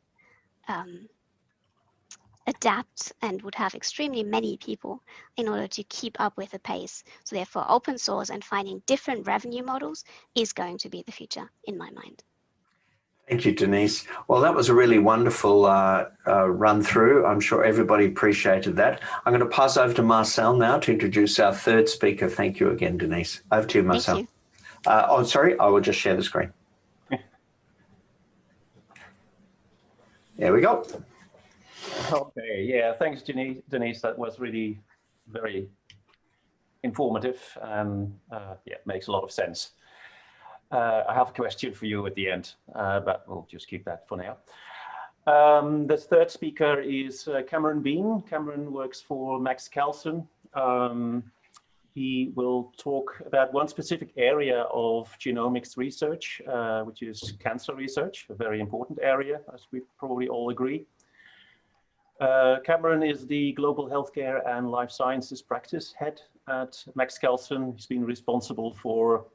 E: adapt and would have extremely many people in order to keep up with the pace. So therefore, open source and finding different revenue models is going to be the future in my mind.
A: Thank you, Denise. Well, that was a really wonderful run through. I'm sure everybody appreciated that. I'm going to pass over to Marcel now to introduce our third speaker. Thank you again, Denise. Over to you, Marcel.
E: Thank you.
A: Oh, sorry, I will just share the screen. There we go.
B: Okay, yeah, thanks, Denise. That was really very informative and yeah, makes a lot of sense. I have a question for you at the end, but we'll just keep that for now. The third speaker is Cameron Bean. Cameron works for Max Kelsen. He will talk about one specific area of genomics research, which is cancer research, a very important area, as we probably all agree. Cameron is the Global Healthcare and Life Sciences Practice Head at Max Kelsen. He's been responsible for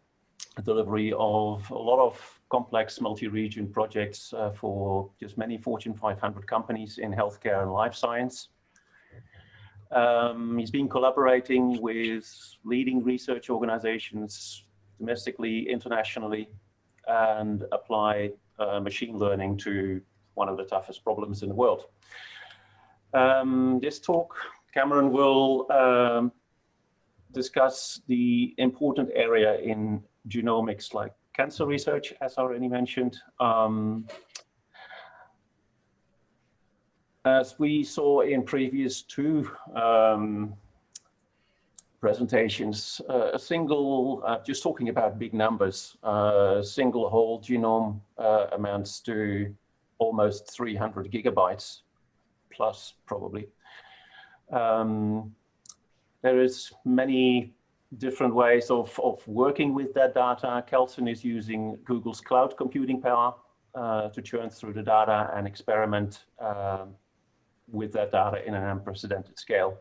B: the delivery of a lot of complex multi-region projects for just many Fortune 500 companies in healthcare and life science. He's been collaborating with leading research organizations domestically, internationally, and apply machine learning to one of the toughest problems in the world. This talk, Cameron will discuss the important area in genomics like cancer research, as already mentioned. As we saw in previous two presentations, a single, just talking about big numbers, a single whole genome amounts to almost 300 gigabytes plus probably. There is many different ways of working with that data. Kelsen is using Google's cloud computing power to churn through the data and experiment with that data in an unprecedented scale.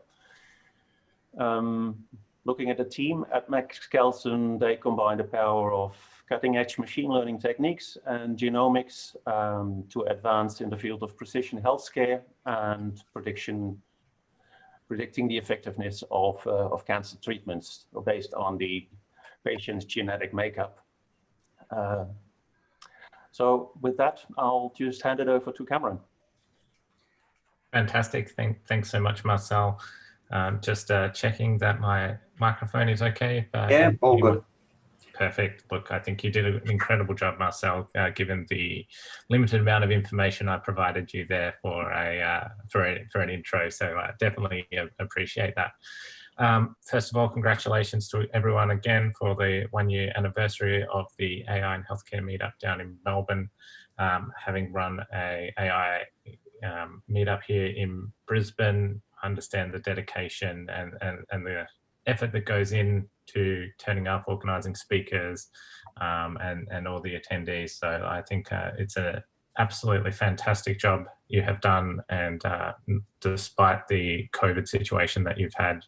B: Looking at the team at Max Kelsen, they combine the power of cutting-edge machine learning techniques and genomics to advance in the field of precision healthcare and predicting the effectiveness of cancer treatments based on the patient's genetic makeup. So with that, I'll just hand it over to Cameron.
F: Fantastic. Thanks so much, Marcel. Just checking that my microphone is okay.
A: Yeah, all good.
F: Perfect. Look, I think you did an incredible job, Marcel, given the limited amount of information I provided you there for an intro. So definitely appreciate that. First of all, congratulations to everyone again for the 1-year anniversary of the AI and Healthcare meetup down in Melbourne. Having run a AI meetup here in Brisbane, I understand the dedication and the effort that goes into turning up, organising speakers, and all the attendees. So I think it's an absolutely fantastic job you have done, and despite the COVID situation that you've had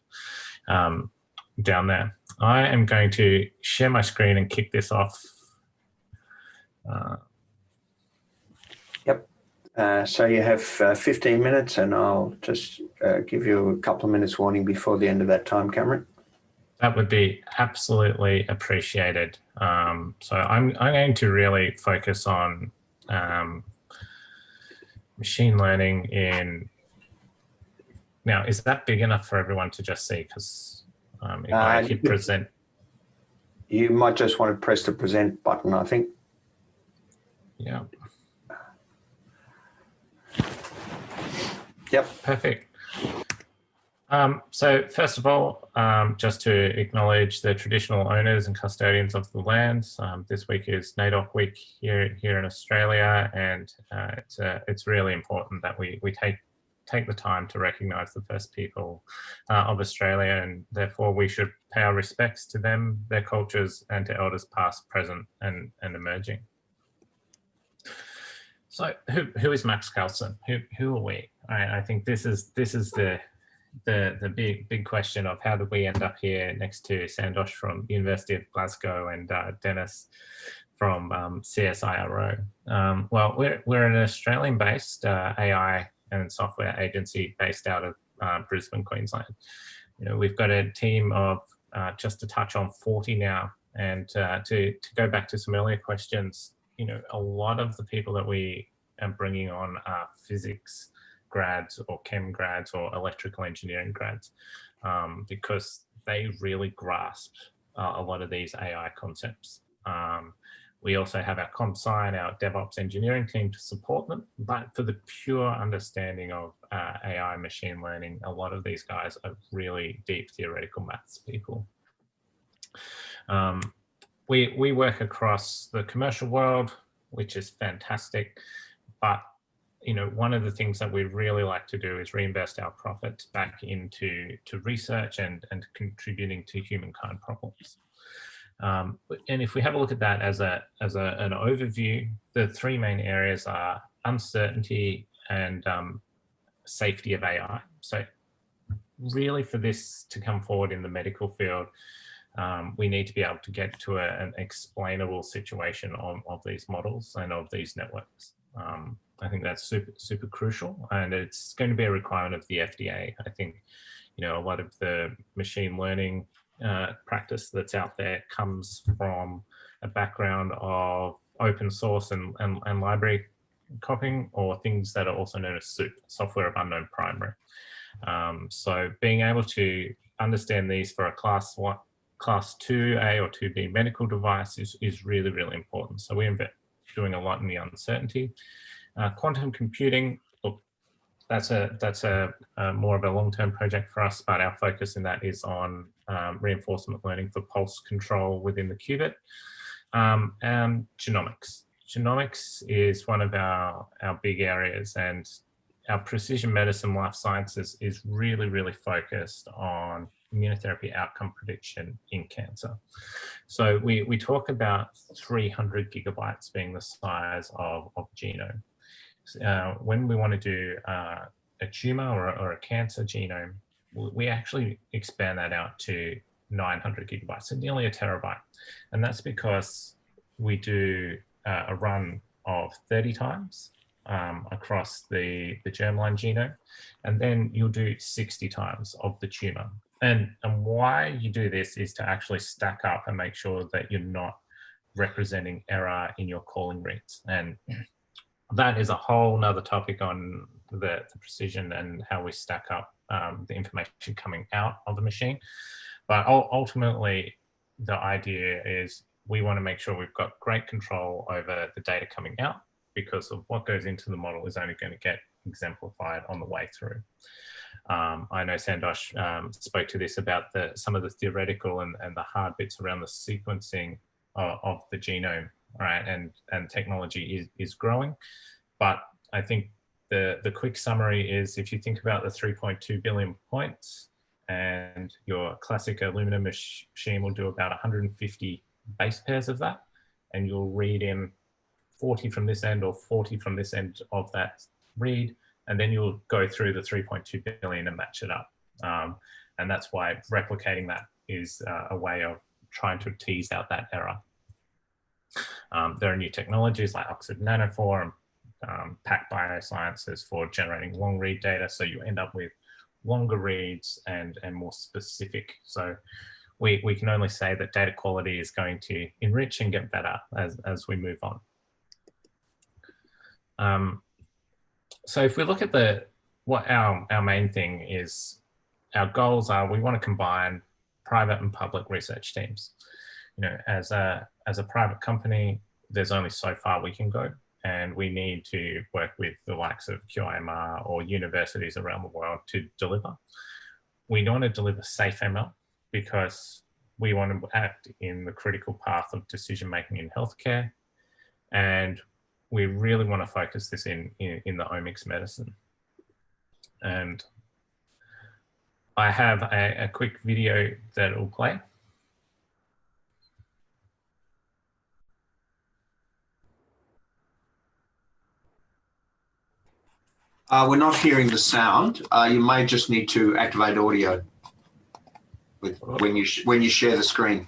F: down there. I am going to share my screen and kick this off.
A: Yep. So you have 15 minutes, and I'll just give you a couple of minutes warning before the end of that time, Cameron.
F: That would be absolutely appreciated. So I'm going to really focus on machine learning in, now, is that big enough for everyone to just see? Because if I hit present.
A: You might just want to press the present button, I think.
F: Yeah.
A: Yep.
F: Perfect. So first of all, just to acknowledge the traditional owners and custodians of the lands. This week is NAIDOC week here in Australia, and it's really important that we take the time to recognise the first people of Australia, and therefore we should pay our respects to them, their cultures, and to elders past, present, and emerging. So who is Max Kelsen? Who are we? I think this is the big question of how did we end up here next to Sandosh from University of Glasgow and Denis from CSIRO. Well, we're an Australian-based AI and software agency based out of Brisbane, Queensland. You know, we've got a team of just a touch on 40 now, and to go back to some earlier questions, you know, a lot of the people that we are bringing on are physics grads or chem grads or electrical engineering grads, because they really grasp a lot of these AI concepts. We also have our comp sci and our DevOps engineering team to support them, but for the pure understanding of AI machine learning, a lot of these guys are really deep theoretical maths people. We work across the commercial world, which is fantastic, but you know, one of the things that we really like to do is reinvest our profits back into research and contributing to humankind problems. And if we have a look at that as an overview, the three main areas are uncertainty and safety of AI. So really for this to come forward in the medical field, we need to be able to get to an explainable situation of these models and of these networks. I think that's super crucial, and it's going to be a requirement of the FDA. I think, you know, a lot of the machine learning practice that's out there comes from a background of open source and library copying, or things that are also known as SOUP, software of unknown primary. So being able to understand these for a class 2A or 2B medical device is really, really important. So we're doing a lot in the uncertainty. Quantum computing, look, that's a more of a long-term project for us, but our focus in that is on reinforcement learning for pulse control within the qubit. And genomics. Genomics is one of our big areas, and our precision medicine life sciences is really, really focused on immunotherapy outcome prediction in cancer. So we talk about 300 gigabytes being the size of genome. When we want to do a tumor or a cancer genome, we actually expand that out to 900 gigabytes, so nearly a terabyte. And that's because we do a run of 30 times across the germline genome, and then you'll do 60 times of the tumor. And why you do this is to actually stack up and make sure that you're not representing error in your calling reads. And that is a whole nother topic on the precision and how we stack up the information coming out of the machine. But ultimately, the idea is we want to make sure we've got great control over the data coming out, because of what goes into the model is only going to get exemplified on the way through. I know Sandosh spoke to this about some of the theoretical and the hard bits around the sequencing of the genome, right? And technology is growing, but I think the quick summary is, if you think about the 3.2 billion points, and your classic Illumina machine will do about 150 base pairs of that, and you'll read in 40 from this end or 40 from this end of that read, and then you'll go through the 3.2 billion and match it up. And that's why replicating that is a way of trying to tease out that error. There are new technologies like Oxford Nanopore and Pack Biosciences for generating long read data, so you end up with longer reads and more specific. So we can only say that data quality is going to enrich and get better as we move on. So if we look at what our main thing is, our goals are, we want to combine private and public research teams. You know, as a private company, there's only so far we can go, and we need to work with the likes of QIMR or universities around the world to deliver. We want to deliver safe ML because we want to act in the critical path of decision-making in healthcare. And we really want to focus this in the omics medicine. And I have a quick video that will play.
A: We're not hearing the sound. You may just need to activate audio when you share the screen.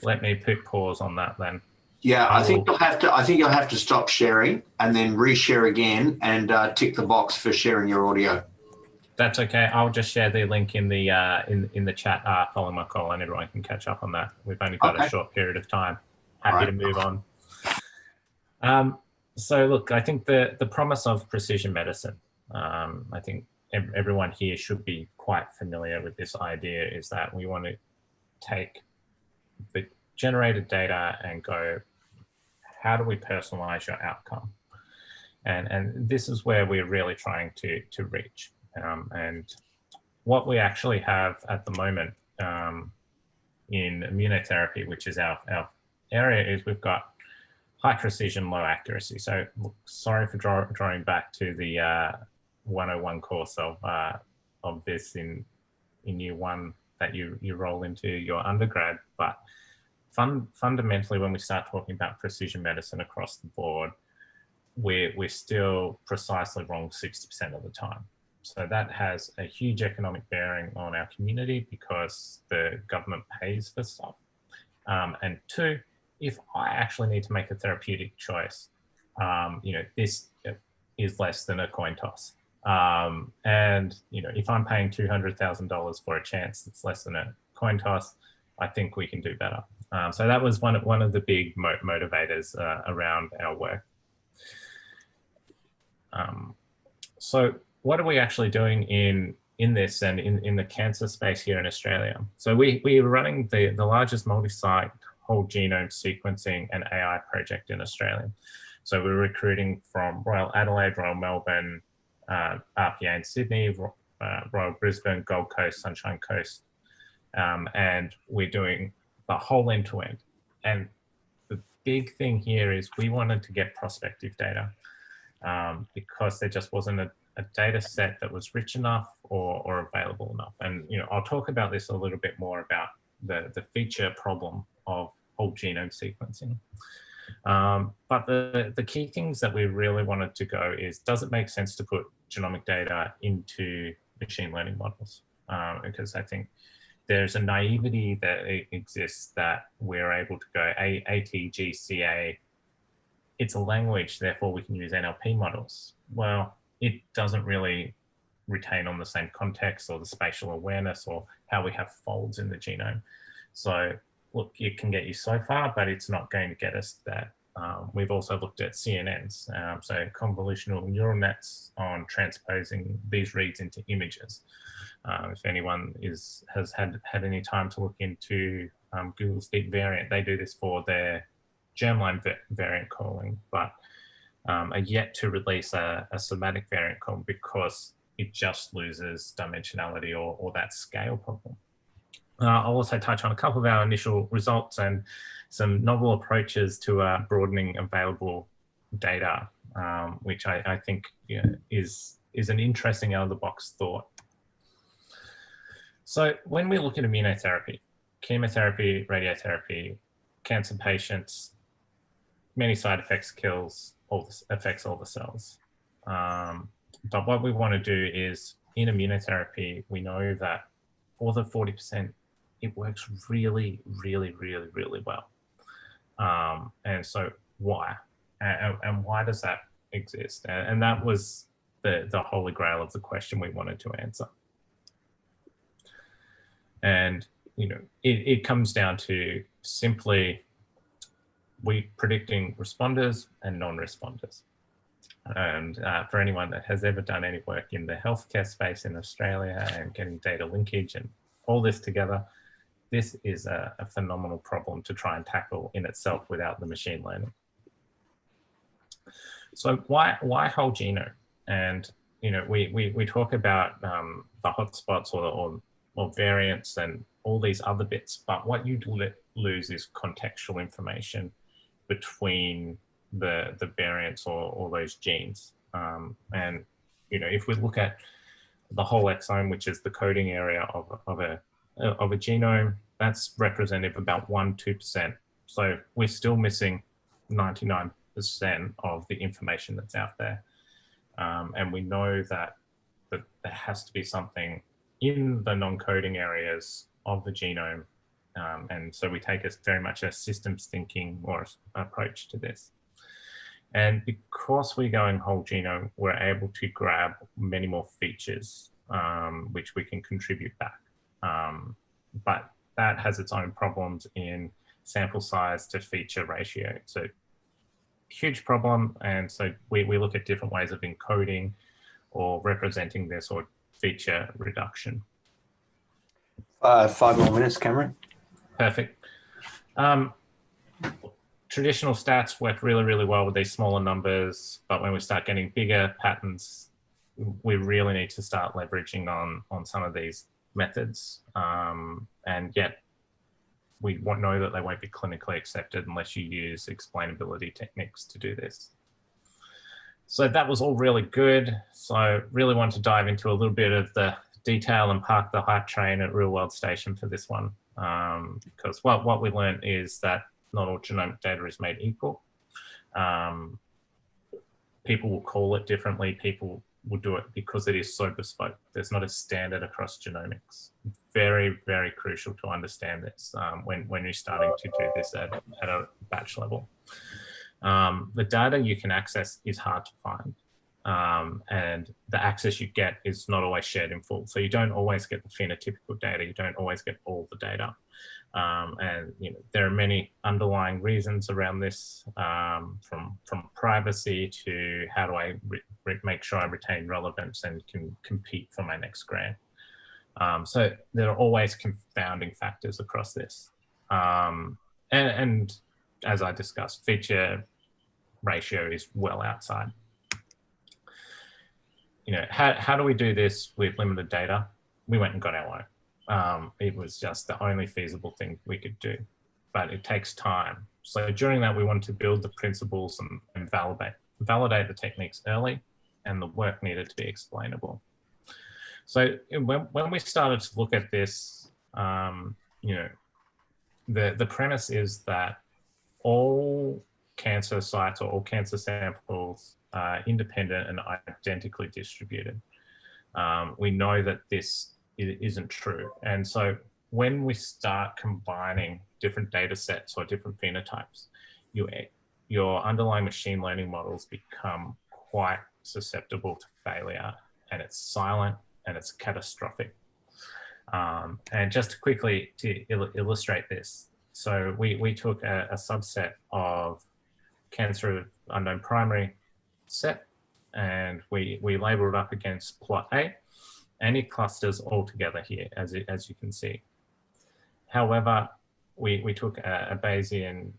F: Let me put pause on that then.
A: Yeah, I think you'll have to stop sharing and then reshare again and tick the box for sharing your audio.
F: That's okay. I'll just share the link in the chat following my call, and everyone can catch up on that. We've only got a short period of time. Happy to move on. So look, I think the promise of precision medicine, I think everyone here should be quite familiar with this idea, is that we want to take the generated data and go, how do we personalize your outcome? And this is where we're really trying to reach. And what we actually have at the moment in immunotherapy, which is our area, is we've got high precision, low accuracy. So look, sorry for drawing back to the 101 course of this in year one that you roll into your undergrad. But fundamentally, when we start talking about precision medicine across the board, we're still precisely wrong 60% of the time. So that has a huge economic bearing on our community because the government pays for stuff. And two, if I actually need to make a therapeutic choice, you know, this is less than a coin toss. And, you know, if I'm paying $200,000 for a chance that's less than a coin toss, I think we can do better. So that was one of the big motivators around our work. So what are we actually doing in this and in the cancer space here in Australia? So we're running the largest multi-site whole genome sequencing and AI project in Australia. So we're recruiting from Royal Adelaide, Royal Melbourne, RPA in Sydney, Royal Brisbane, Gold Coast, Sunshine Coast, and we're doing the whole end-to-end. And the big thing here is we wanted to get prospective data because there just wasn't a data set that was rich enough or available enough. And, you know, I'll talk about this a little bit more about the feature problem of whole genome sequencing. But the key things that we really wanted to go is, does it make sense to put genomic data into machine learning models? Because I think there's a naivety that exists that we're able to go ATGCA, it's a language, therefore we can use NLP models. Well, it doesn't really retain on the same context or the spatial awareness or how we have folds in the genome. So look, it can get you so far, but it's not going to get us that. We've also looked at CNNs, so convolutional neural nets on transposing these reads into images. If anyone has had any time to look into Google's Deep Variant, they do this for their germline variant calling, but are yet to release a somatic variant call because it just loses dimensionality or that scale problem. I'll also touch on a couple of our initial results and some novel approaches to broadening available data, which I think, you know, is an interesting out-of-the-box thought. So when we look at immunotherapy, chemotherapy, radiotherapy, cancer patients, many side effects affects all the cells. But what we want to do is, in immunotherapy, we know that for the 40%, it works really, really, really, really well. And so why? And why does that exist? And that was the holy grail of the question we wanted to answer. And it comes down to simply we predicting responders and non-responders. And for anyone that has ever done any work in the healthcare space in Australia and getting data linkage and all this together, this is a phenomenal problem to try and tackle in itself without the machine learning. So why whole genome? And we talk about the hotspots or variants and all these other bits, but what you lose is contextual information between the variants or those genes. And if we look at the whole exome, which is the coding area of a genome, that's representative of about 1–2%. So we're still missing 99% of the information that's out there. And we know that there has to be something in the non-coding areas of the genome. And so we take very much a systems thinking or approach to this. And because we're going whole genome, we're able to grab many more features, which we can contribute back. But that has its own problems in sample size to feature ratio. So huge problem. And so we look at different ways of encoding or representing this or feature reduction.
A: 5 more minutes, Cameron.
F: Perfect. Traditional stats work really, really well with these smaller numbers, but when we start getting bigger patterns, we really need to start leveraging on some of these methods. And yet we won't know that they won't be clinically accepted unless you use explainability techniques to do this. So that was all really good. So I really want to dive into a little bit of the detail and park the hype train at Real World Station for this one. Because what we learned is that not all genomic data is made equal. People will call it differently. People will do it because it is so bespoke. There's not a standard across genomics. Very, very crucial to understand this when you're starting to do this at a batch level. The data you can access is hard to find. And the access you get is not always shared in full. So you don't always get the phenotypical data. You don't always get all the data. And there are many underlying reasons around this, from privacy to how do I make sure I retain relevance and can compete for my next grant. So there are always confounding factors across this. And as I discussed, feature ratio is well outside. How do we do this with limited data? We went and got our own. It was just the only feasible thing we could do, but it takes time. So during that, we wanted to build the principles and validate the techniques early, and the work needed to be explainable. So when we started to look at this, the premise is that all cancer sites or all cancer samples are independent and identically distributed. We know that this isn't true. And so when we start combining different data sets or different phenotypes, your underlying machine learning models become quite susceptible to failure, and it's silent and it's catastrophic. And just quickly to illustrate this, so we took a subset of cancer of unknown primary set, and we labeled it up against plot A, and it clusters all together here, as you can see. However, we took a Bayesian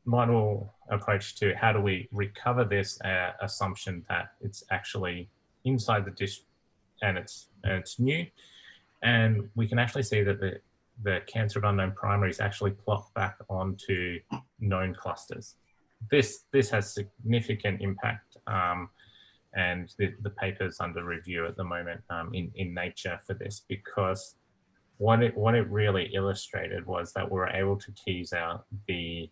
F: model approach to how do we recover this assumption that it's actually inside the dish and it's new, and we can actually see that the cancer of unknown primary is actually plot back onto known clusters. This has significant impact, and the paper's under review at the moment in Nature for this, because what it really illustrated was that we were able to tease out the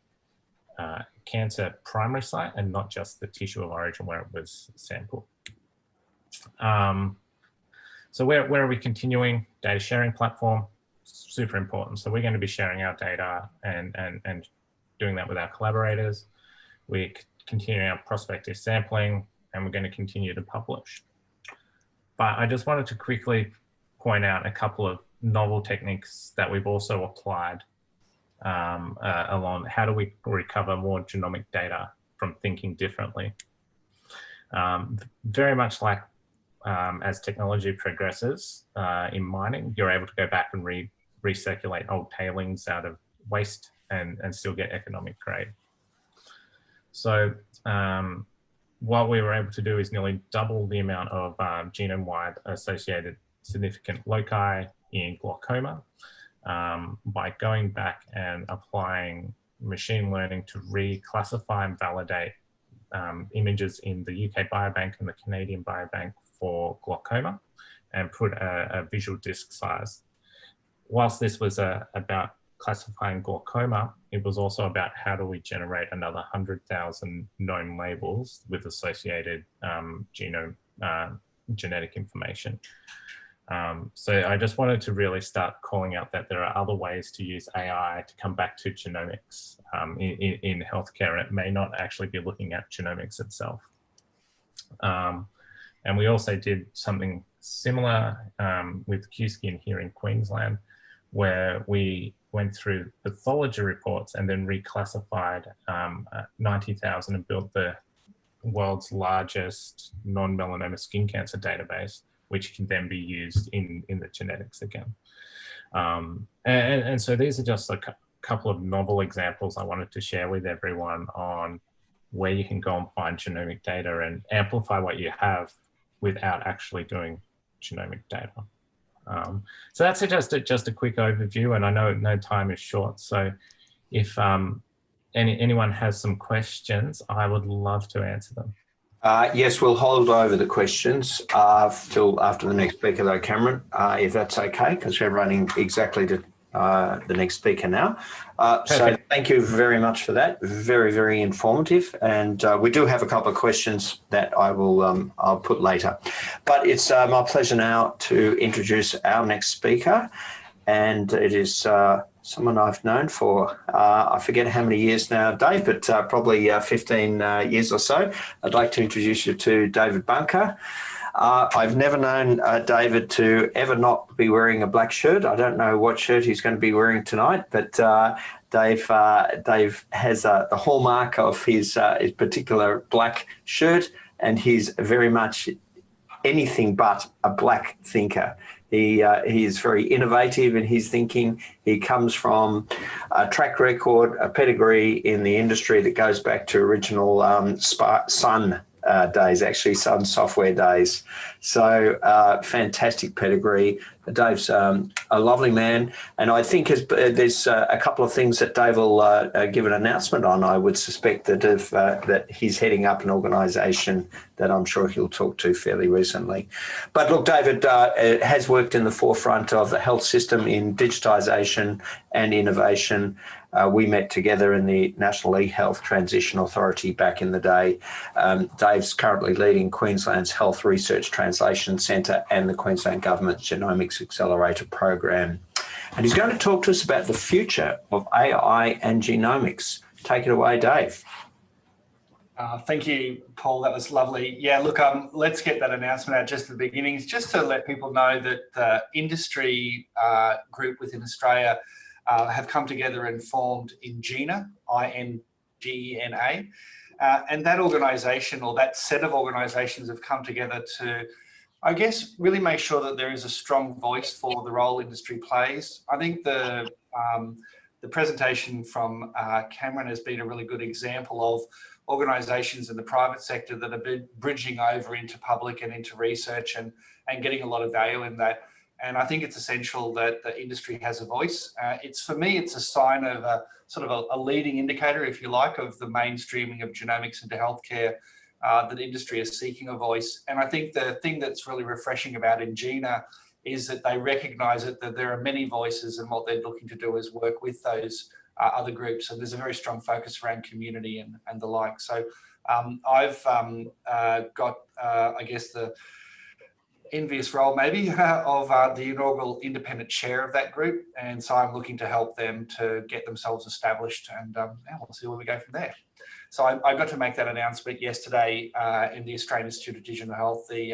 F: cancer primary site and not just the tissue of origin where it was sampled. So where are we continuing? Data sharing platform, super important. So we're going to be sharing our data and doing that with our collaborators. We're continuing our prospective sampling, and we're going to continue to publish. But I just wanted to quickly point out a couple of novel techniques that we've also applied along how do we recover more genomic data from thinking differently. Very much like as technology progresses in mining, you're able to go back and recirculate old tailings out of waste and still get economic grade. So what we were able to do is nearly double the amount of genome-wide associated significant loci in glaucoma by going back and applying machine learning to reclassify and validate images in the UK Biobank and the Canadian Biobank for glaucoma and put a visual disk size. Whilst this was about classifying glaucoma, it was also about how do we generate another 100,000 known labels with associated genome genetic information. So I just wanted to really start calling out that there are other ways to use AI to come back to genomics in healthcare. It may not actually be looking at genomics itself. And we also did something similar with QSkin here in Queensland, where we went through pathology reports and then reclassified 90,000 and built the world's largest non-melanoma skin cancer database, which can then be used in the genetics again. And so these are just a couple of novel examples I wanted to share with everyone on where you can go and find genomic data and amplify what you have without actually doing genomic data. So that's just a quick overview, and I know no time is short. So if anyone has some questions, I would love to answer them.
A: Yes, we'll hold over the questions till after the next speaker though, Cameron, if that's okay, because we're running exactly to the next speaker now. So thank you very much for that. Very, very informative. And we do have a couple of questions that I will I'll put later. But it's my pleasure now to introduce our next speaker. And it is someone I've known for, I forget how many years now, Dave, but probably 15 years or so. I'd like to introduce you to David Bunker. I've never known David to ever not be wearing a black shirt. I don't know what shirt he's going to be wearing tonight, but Dave has the hallmark of his particular black shirt, and he's very much anything but a black thinker. He is very innovative in his thinking. He comes from a track record, a pedigree in the industry that goes back to original Sun days, actually Sun Software days. So fantastic pedigree. Dave's a lovely man, and I think there's a couple of things that Dave will give an announcement on. I would suspect that that he's heading up an organisation that I'm sure he'll talk to fairly recently. But look, David has worked in the forefront of the health system in digitisation and innovation. We met together in the National eHealth Transition Authority back in the day. Dave's currently leading Queensland's Health Research Translation Centre and the Queensland Government's Genomics Accelerator Program. And he's going to talk to us about the future of AI and genomics. Take it away, Dave.
G: Thank you, Paul. That was lovely. Yeah, look, let's get that announcement out just at the beginning, just to let people know that the industry group within Australia have come together and formed INGENA, I-N-G-E-N-A. And that organisation, or that set of organisations, have come together to, I guess, really make sure that there is a strong voice for the role industry plays. I think the presentation from Cameron has been a really good example of organisations in the private sector that have been bridging over into public and into research and getting a lot of value in that. And I think it's essential that the industry has a voice. For me, it's a sign of a sort of a leading indicator, if you like, of the mainstreaming of genomics into healthcare, that industry is seeking a voice. And I think the thing that's really refreshing about INGENA is that they recognise that there are many voices, and what they're looking to do is work with those other groups. And there's a very strong focus around community and the like. So I've got, I guess, the envious role maybe of the inaugural independent chair of that group, and so I'm looking to help them to get themselves established, and we'll see where we go from there. So I got to make that announcement yesterday in the Australian Institute of Digital Health, the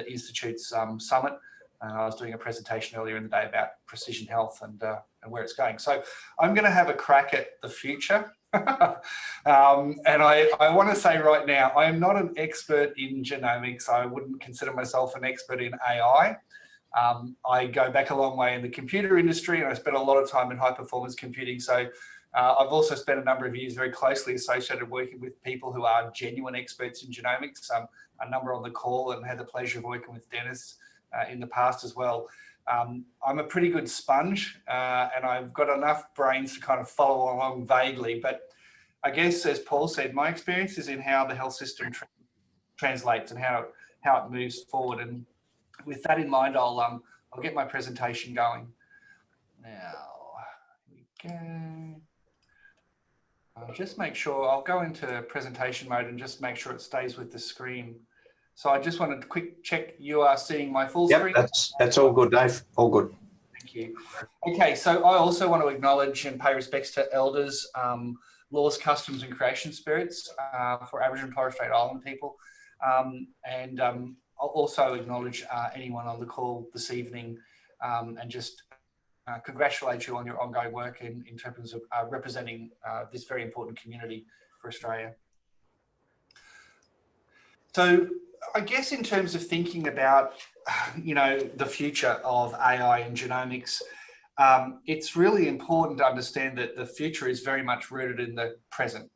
G: Institute's summit. I was doing a presentation earlier in the day about precision health and where it's going. So I'm going to have a crack at the future. And I want to say right now, I am not an expert in genomics. I wouldn't consider myself an expert in AI. I go back a long way in the computer industry, and I spent a lot of time in high performance computing. So I've also spent a number of years very closely associated working with people who are genuine experts in genomics. A number on the call, and had the pleasure of working with Denis in the past as well. I'm a pretty good sponge, and I've got enough brains to kind of follow along vaguely. But I guess, as Paul said, my experience is in how the health system translates and how it moves forward. And with that in mind, I'll get my presentation going. Now, here we go. I'll just make sure, I'll go into presentation mode and just make sure it stays with the screen. So I just wanted to quick check you are seeing my full screen.
A: That's all good, Dave. All good.
G: Thank you. Okay, so I also want to acknowledge and pay respects to elders, laws, customs and creation spirits for Aboriginal and Torres Strait Island people. I'll also acknowledge anyone on the call this evening and just congratulate you on your ongoing work in terms of representing this very important community for Australia. So I guess in terms of thinking about, the future of AI and genomics, it's really important to understand that the future is very much rooted in the present.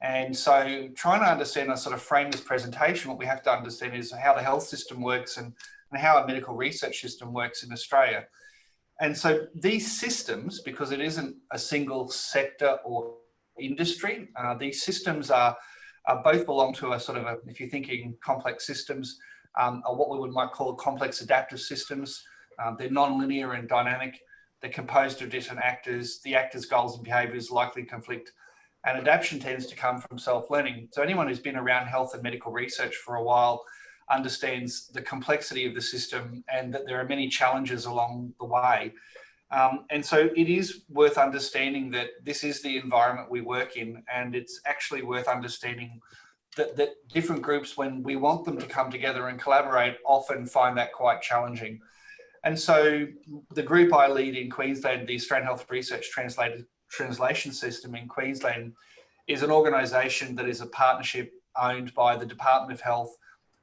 G: And so trying to understand and sort of frame this presentation, what we have to understand is how the health system works and how a medical research system works in Australia. And so these systems, because it isn't a single sector or industry, these systems are both belong to a sort of a, if you're thinking complex systems, are what we might call complex adaptive systems. They're non-linear and dynamic. They're composed of different actors. The actors' goals and behaviours likely conflict, and adaptation tends to come from self-learning. So anyone who's been around health and medical research for a while understands the complexity of the system and that there are many challenges along the way. And so it is worth understanding that this is the environment we work in, and it's actually worth understanding that different groups, when we want them to come together and collaborate, often find that quite challenging. And so the group I lead in Queensland, the Australian Health Research Translation System in Queensland, is an organisation that is a partnership owned by the Department of Health,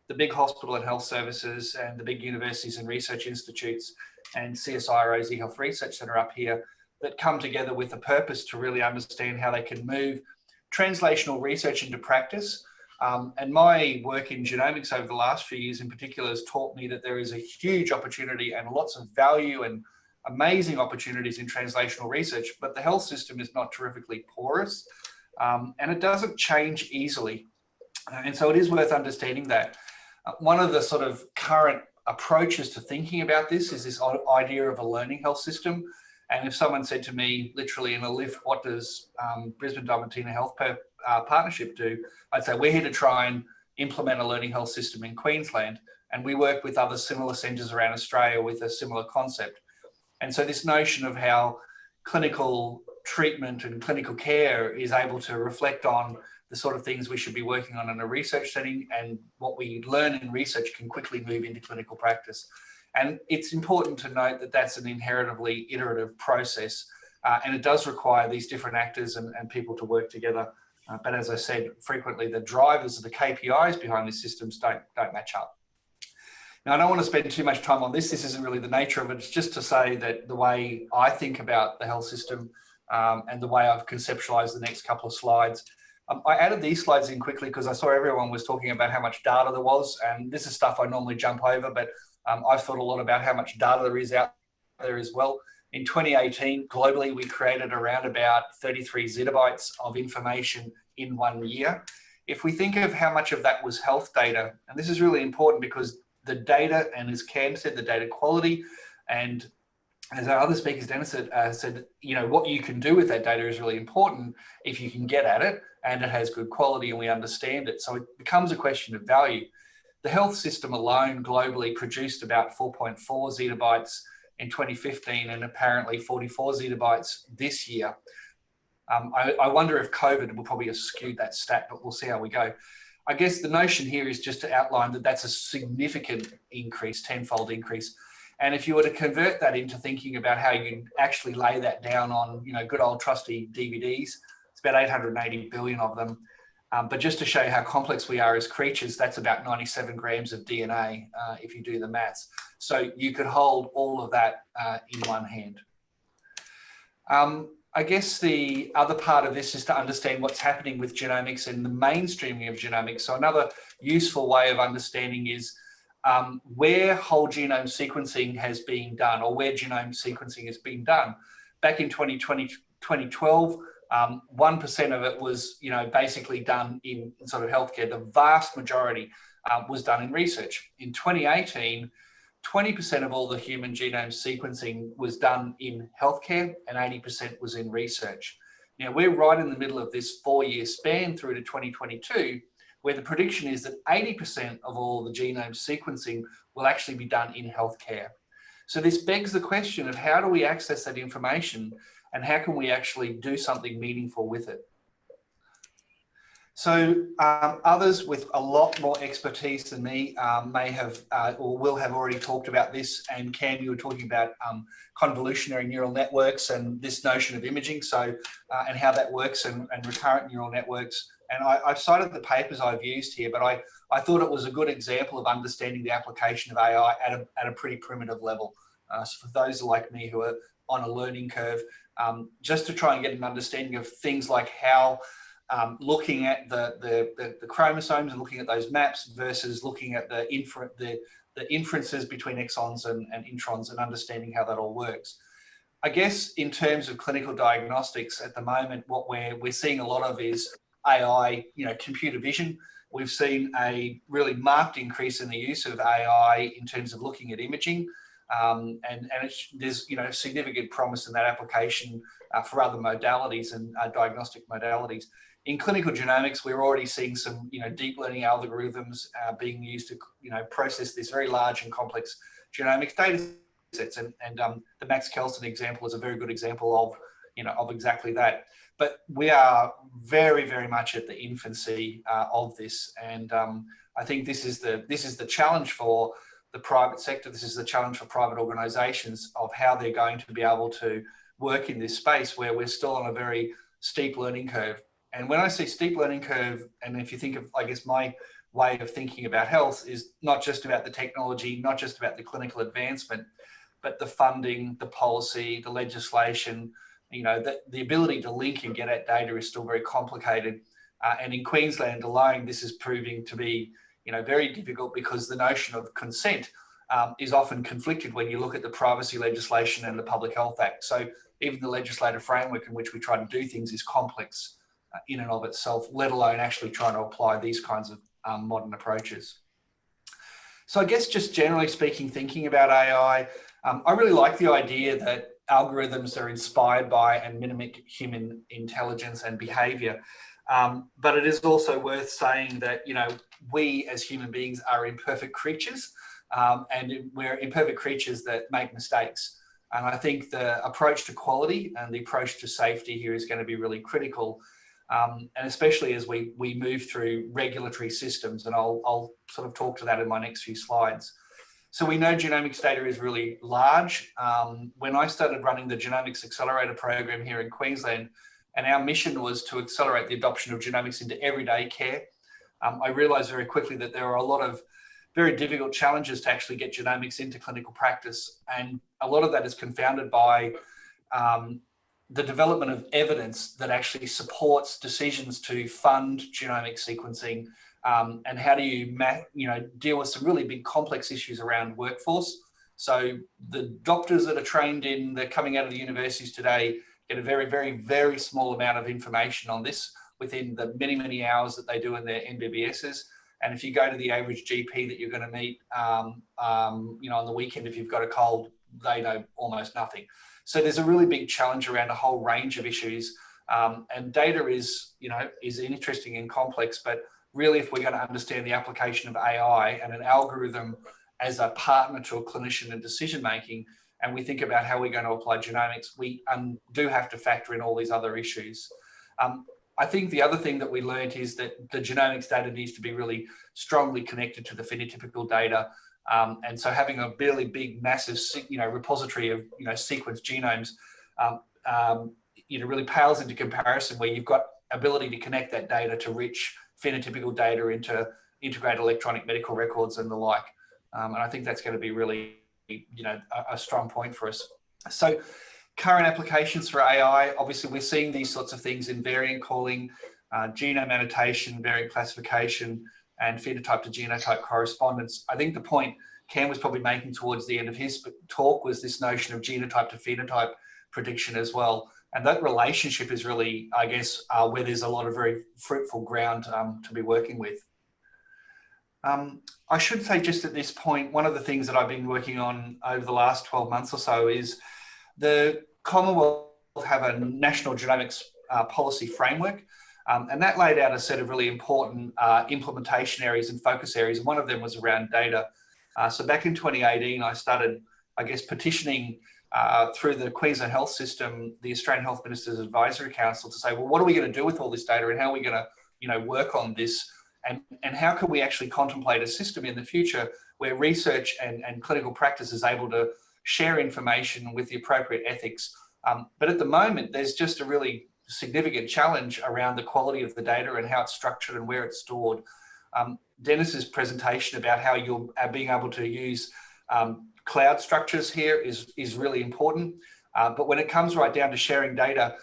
G: the big hospital and health services, and the big universities and research institutes, and CSIRO's eHealth Research Centre up here, that come together with a purpose to really understand how they can move translational research into practice. And my work in genomics over the last few years in particular has taught me that there is a huge opportunity and lots of value and amazing opportunities in translational research, but the health system is not terrifically porous, and it doesn't change easily. And so it is worth understanding that. One of the sort of current approaches to thinking about this is this idea of a learning health system. And if someone said to me, literally in a lift, what does Brisbane Diamantina Health Partnership do? I'd say we're here to try and implement a learning health system in Queensland, and we work with other similar centres around Australia with a similar concept. And so this notion of how clinical treatment and clinical care is able to reflect on the sort of things we should be working on in a research setting, and what we learn in research can quickly move into clinical practice. And it's important to note that that's an inherently iterative process, and it does require these different actors and people to work together. But as I said, frequently the drivers of the KPIs behind these systems don't match up. Now, I don't want to spend too much time on this. This isn't really the nature of it. It's just to say that the way I think about the health system and the way I've conceptualized the next couple of slides. I added these slides in quickly because I saw everyone was talking about how much data there was, and this is stuff I normally jump over, but I've thought a lot about how much data there is out there as well. In 2018, globally, we created around about 33 zettabytes of information in 1 year. If we think of how much of that was health data, and this is really important because the data, and as Cam said, the data quality, and as our other speakers, Denis said, what you can do with that data is really important if you can get at it and it has good quality and we understand it. So it becomes a question of value. The health system alone globally produced about 4.4 zettabytes in 2015 and apparently 44 zettabytes this year. I wonder if COVID will probably have skewed that stat, but we'll see how we go. I guess the notion here is just to outline that that's a significant increase, tenfold increase. And if you were to convert that into thinking about how you actually lay that down on, you know, good old trusty DVDs, it's about 880 billion of them. But just to show you how complex we are as creatures, that's about 97 grams of DNA if you do the maths. So you could hold all of that in one hand. I guess the other part of this is to understand what's happening with genomics and the mainstreaming of genomics. So another useful way of understanding is where whole genome sequencing has been done, or where genome sequencing has been done. Back in 2012, 1% of it was, you know, basically done in sort of healthcare. The vast majority was done in research. In 2018, 20% of all the human genome sequencing was done in healthcare and 80% was in research. Now, we're right in the middle of this 4-year span through to 2022, where the prediction is that 80% of all the genome sequencing will actually be done in healthcare. So this begs the question of how do we access that information and how can we actually do something meaningful with it? So others with a lot more expertise than me may have or will have already talked about this. And Cam, you were talking about convolutionary neural networks and this notion of imaging, so and how that works, and recurrent neural networks. And I've cited the papers I've used here, but I thought it was a good example of understanding the application of AI at a pretty primitive level. So for those like me who are on a learning curve, just to try and get an understanding of things like how looking at the chromosomes and looking at those maps versus looking at the inferences between exons and introns and understanding how that all works. I guess in terms of clinical diagnostics at the moment, what we're seeing a lot of is AI, you know, computer vision. We've seen a really marked increase in the use of AI in terms of looking at imaging. There's, you know, significant promise in that application for other modalities and diagnostic modalities. In clinical genomics, we're already seeing some, you know, deep learning algorithms being used to, you know, process this very large and complex genomics data sets. And the Max Kelsen example is a very good example of, you know, of exactly that. But we are very, very much at the infancy of this. And I think this is the challenge for the private sector. This is the challenge for private organizations of how they're going to be able to work in this space where we're still on a very steep learning curve. And when I say steep learning curve, and if you think of, I guess, my way of thinking about health is not just about the technology, not just about the clinical advancement, but the funding, the policy, the legislation, you know, the ability to link and get at data is still very complicated. And in Queensland alone, this is proving to be, you know, very difficult because the notion of consent is often conflicted when you look at the privacy legislation and the Public Health Act. So even the legislative framework in which we try to do things is complex in and of itself, let alone actually trying to apply these kinds of modern approaches. So I guess just generally speaking, thinking about AI, I really like the idea that algorithms are inspired by and mimic human intelligence and behavior. But it is also worth saying that, you know, we as human beings are imperfect creatures, and we're imperfect creatures that make mistakes. And I think the approach to quality and the approach to safety here is going to be really critical, and especially as we move through regulatory systems. And I'll sort of talk to that in my next few slides. So we know genomics data is really large. When I started running the Genomics Accelerator program here in Queensland, and our mission was to accelerate the adoption of genomics into everyday care, I realized very quickly that there are a lot of very difficult challenges to actually get genomics into clinical practice. And a lot of that is confounded by the development of evidence that actually supports decisions to fund genomic sequencing, and how do you deal with some really big complex issues around workforce. So the doctors that are trained in, they're coming out of the universities today, get a very, very, very small amount of information on this within the many, many hours that they do in their MBBSs. And if you go to the average GP that you're going to meet, on the weekend, if you've got a cold, they know almost nothing. So there's a really big challenge around a whole range of issues. And data is interesting and complex, but really, if we're going to understand the application of AI and an algorithm as a partner to a clinician in decision making, and we think about how we're going to apply genomics, we do have to factor in all these other issues. I think the other thing that we learned is that the genomics data needs to be really strongly connected to the phenotypical data. And so having a really big, massive, repository of, sequenced genomes, really pales into comparison, where you've got ability to connect that data to rich phenotypical data into integrated electronic medical records and the like. And I think that's going to be really, a strong point for us. So current applications for AI, obviously we're seeing these sorts of things in variant calling, genome annotation, variant classification, and phenotype to genotype correspondence. I think the point Cam was probably making towards the end of his talk was this notion of genotype to phenotype prediction as well. And that relationship is really, I guess, where there's a lot of very fruitful ground to be working with. I should say just at this point, one of the things that I've been working on over the last 12 months or so is the Commonwealth have a national genomics policy framework. And that laid out a set of really important implementation areas and focus areas. And one of them was around data. So back in 2018, I started, I guess, petitioning through the Queensland Health System, the Australian Health Ministers Advisory Council, to say, well, what are we going to do with all this data, and how are we going to, work on this, and how can we actually contemplate a system in the future where research and clinical practice is able to share information with the appropriate ethics. But at the moment, there's just a really significant challenge around the quality of the data and how it's structured and where it's stored. Denis's presentation about how you're being able to use cloud structures here is really important. But when it comes right down to sharing data,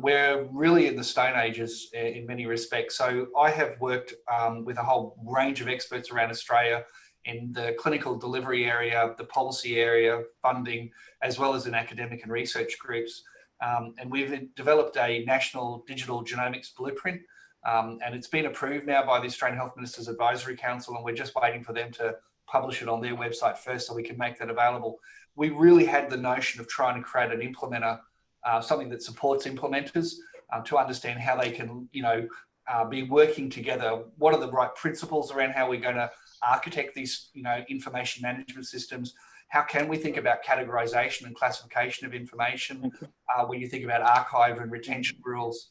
G: we're really in the Stone Ages in many respects. So I have worked with a whole range of experts around Australia in the clinical delivery area, the policy area, funding, as well as in academic and research groups. And we've developed a national digital genomics blueprint, and it's been approved now by the Australian Health Ministers Advisory Council, and we're just waiting for them to publish it on their website first so we can make that available. We really had the notion of trying to create an implementer, something that supports implementers to understand how they can, be working together. What are the right principles around how we're going to architect these, information management systems? How can we think about categorization and classification of information when you think about archive and retention rules?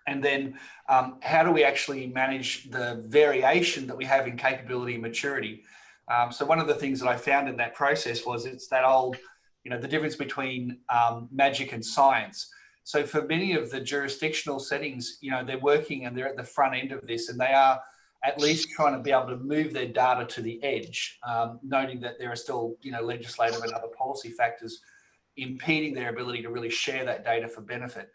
G: And then how do we actually manage the variation that we have in capability and maturity? So one of the things that I found in that process was it's that old, the difference between magic and science. So for many of the jurisdictional settings, they're working and they're at the front end of this, and they are at least trying to be able to move their data to the edge, noting that there are still, legislative and other policy factors impeding their ability to really share that data for benefit.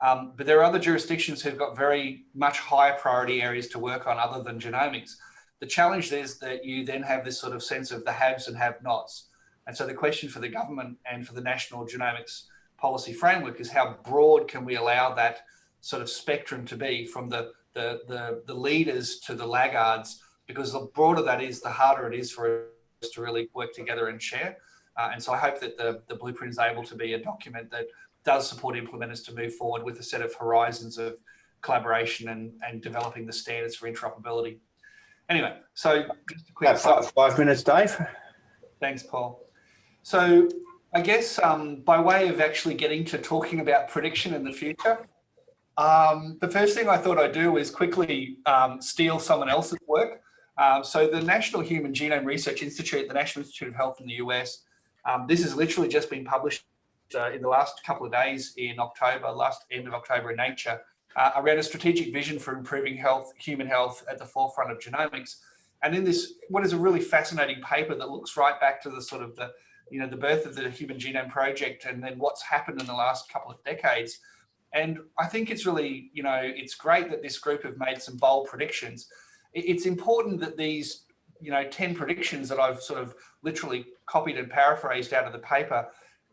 G: But there are other jurisdictions who've got very much higher priority areas to work on other than genomics. The challenge is that you then have this sort of sense of the haves and have-nots. And so the question for the government and for the National Genomics Policy Framework is how broad can we allow that sort of spectrum to be, from the leaders to the laggards, because the broader that is, the harder it is for us to really work together and share. And so I hope that the blueprint is able to be a document that does support implementers to move forward with a set of horizons of collaboration and developing the standards for interoperability. Anyway, so just a quick
A: 5 minutes, Dave.
G: Thanks, Paul. So I guess by way of actually getting to talking about prediction in the future, the first thing I thought I'd do is quickly steal someone else's work. So the National Human Genome Research Institute, the National Institute of Health in the US, this has literally just been published in the last couple of days in October, end of October in Nature, around a strategic vision for improving human health at the forefront of genomics. And in this, what is a really fascinating paper that looks right back to the sort of the birth of the Human Genome Project, and then what's happened in the last couple of decades. And I think it's really, it's great that this group have made some bold predictions. It's important that these, 10 predictions that I've sort of literally copied and paraphrased out of the paper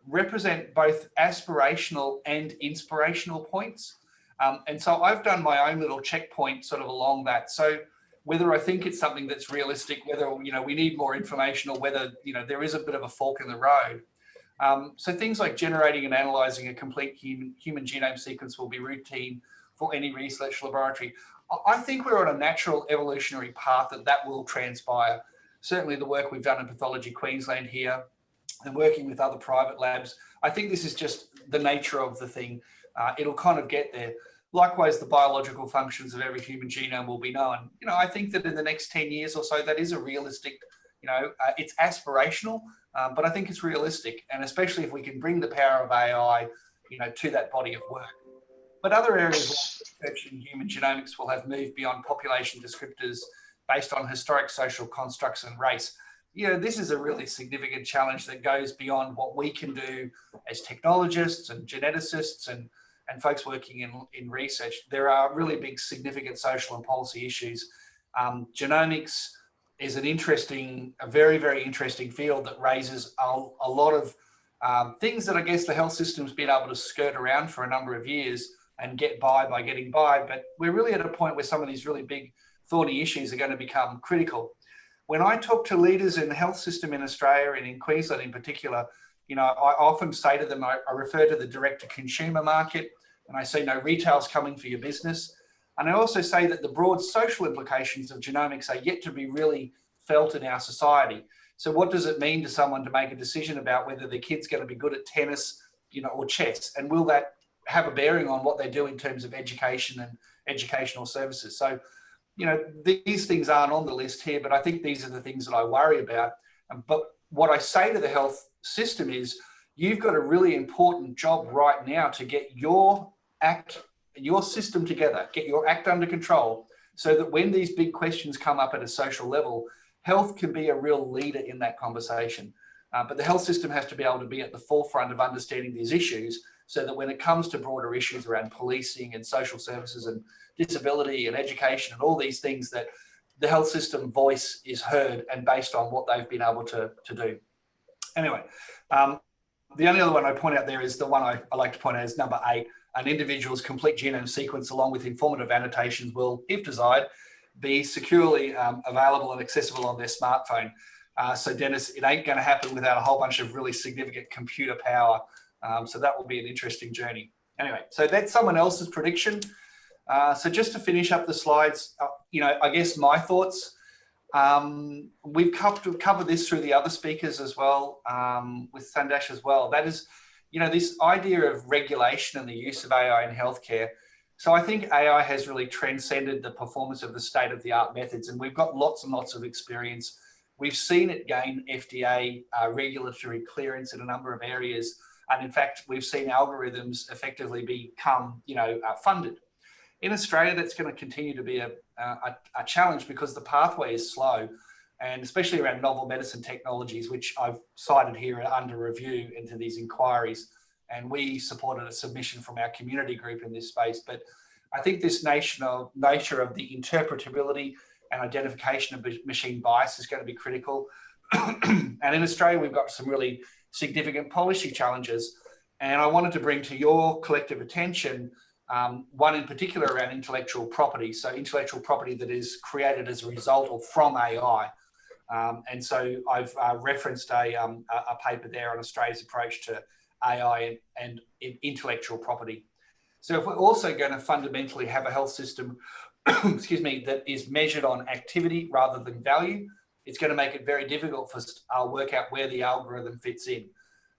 G: represent both aspirational and inspirational points. And so I've done my own little checkpoint sort of along that. So whether I think it's something that's realistic, whether, we need more information, or whether, there is a bit of a fork in the road. So things like generating and analyzing a complete human genome sequence will be routine for any research laboratory. I think we're on a natural evolutionary path that will transpire. Certainly the work we've done in Pathology Queensland here and working with other private labs, I think this is just the nature of the thing. It'll kind of get there. Likewise, the biological functions of every human genome will be known. I think that in the next 10 years or so, that is a realistic It's aspirational, but I think it's realistic, and especially if we can bring the power of AI, to that body of work. But other areas like research in human genomics will have moved beyond population descriptors based on historic social constructs and race. This is a really significant challenge that goes beyond what we can do as technologists and geneticists and folks working in research. There are really big, significant social and policy issues. Genomics is a very, very interesting field that raises a lot of things that I guess the health system's been able to skirt around for a number of years and get by getting by. But we're really at a point where some of these really big, thorny issues are going to become critical. When I talk to leaders in the health system in Australia and in Queensland in particular, I often say to them, I refer to the direct-to-consumer market, and I say, no, retail's coming for your business. And I also say that the broad social implications of genomics are yet to be really felt in our society. So what does it mean to someone to make a decision about whether their kid's going to be good at tennis, or chess? And will that have a bearing on what they do in terms of education and educational services? So, these things aren't on the list here, but I think these are the things that I worry about. But what I say to the health system is, you've got a really important job right now to get your system together, get your act under control, so that when these big questions come up at a social level, health can be a real leader in that conversation. But the health system has to be able to be at the forefront of understanding these issues, so that when it comes to broader issues around policing and social services and disability and education and all these things, that the health system voice is heard and based on what they've been able to do. Anyway, the only other one I point out there is the one I like to point out is number 8. An individual's complete genome sequence along with informative annotations will, if desired, be securely available and accessible on their smartphone. So Denis, it ain't going to happen without a whole bunch of really significant computer power. So that will be an interesting journey. Anyway, so that's someone else's prediction. So just to finish up the slides, I guess my thoughts, we've covered this through the other speakers as well, with Sandosh as well. That is, this idea of regulation and the use of AI in healthcare. So I think AI has really transcended the performance of the state-of-the-art methods, and we've got lots and lots of experience. We've seen it gain FDA regulatory clearance in a number of areas. And in fact, we've seen algorithms effectively become, funded. In Australia, that's going to continue to be a challenge because the pathway is slow, and especially around novel medicine technologies, which I've cited here under review into these inquiries. And we supported a submission from our community group in this space. But I think this nature of the interpretability and identification of machine bias is going to be critical. And in Australia, we've got some really significant policy challenges. And I wanted to bring to your collective attention one in particular around intellectual property. So intellectual property that is created as a result or from AI. And so I've referenced a paper there on Australia's approach to AI and intellectual property. So if we're also going to fundamentally have a health system, excuse me, that is measured on activity rather than value, it's going to make it very difficult for us to work out where the algorithm fits in.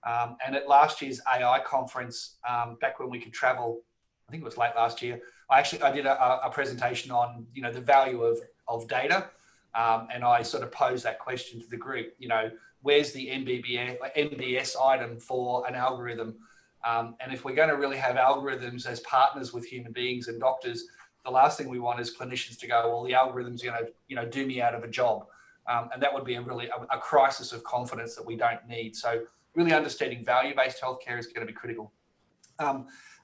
G: And at last year's AI conference, back when we could travel, I think it was late last year, I did a presentation on, the value of data. And I sort of posed that question to the group, where's the MBS item for an algorithm? And if we're going to really have algorithms as partners with human beings and doctors, the last thing we want is clinicians to go, well, the algorithm's going to, do me out of a job. And that would be a crisis of confidence that we don't need. So really understanding value-based healthcare is going to be critical.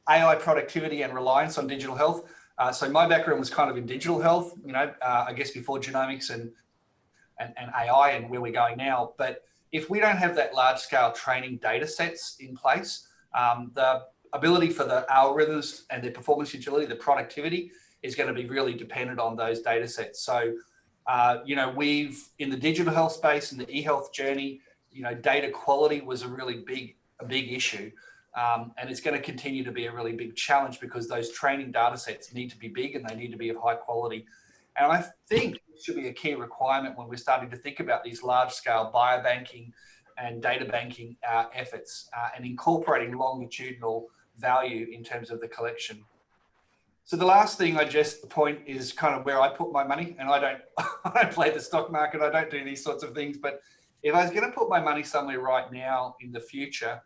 G: AI productivity and reliance on digital health. So my background was kind of in digital health, I guess before genomics and AI and where we're going now. But if we don't have that large scale training data sets in place, the ability for the algorithms and their performance utility, the productivity is going to be really dependent on those data sets. So, we've in the digital health space and the e-health journey, data quality was a really big issue. And it's going to continue to be a really big challenge because those training data sets need to be big and they need to be of high quality. And I think it should be a key requirement when we're starting to think about these large scale biobanking and data banking efforts and incorporating longitudinal value in terms of the collection. So the last thing I just point is kind of where I put my money, and I don't, I don't play the stock market, I don't do these sorts of things, but if I was going to put my money somewhere right now in the future,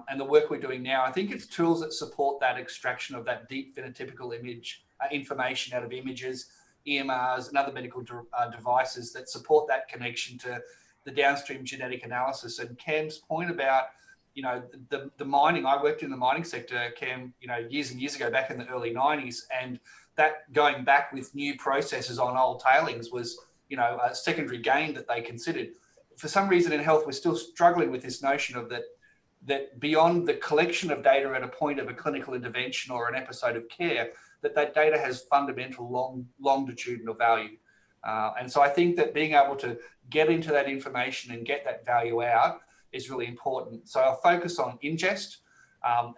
G: and the work we're doing now, I think it's tools that support that extraction of that deep phenotypical image information out of images, EMRs, and other medical devices that support that connection to the downstream genetic analysis. And Cam's point about, you know, the mining, I worked in the mining sector, Cam, you know, years and years ago, back in the early 90s, and that going back with new processes on old tailings was, you know, a secondary gain that they considered. For some reason in health, we're still struggling with this notion of that beyond the collection of data at a point of a clinical intervention or an episode of care, that data has fundamental longitudinal value. And so I think that being able to get into that information and get that value out is really important. So I'll focus on ingest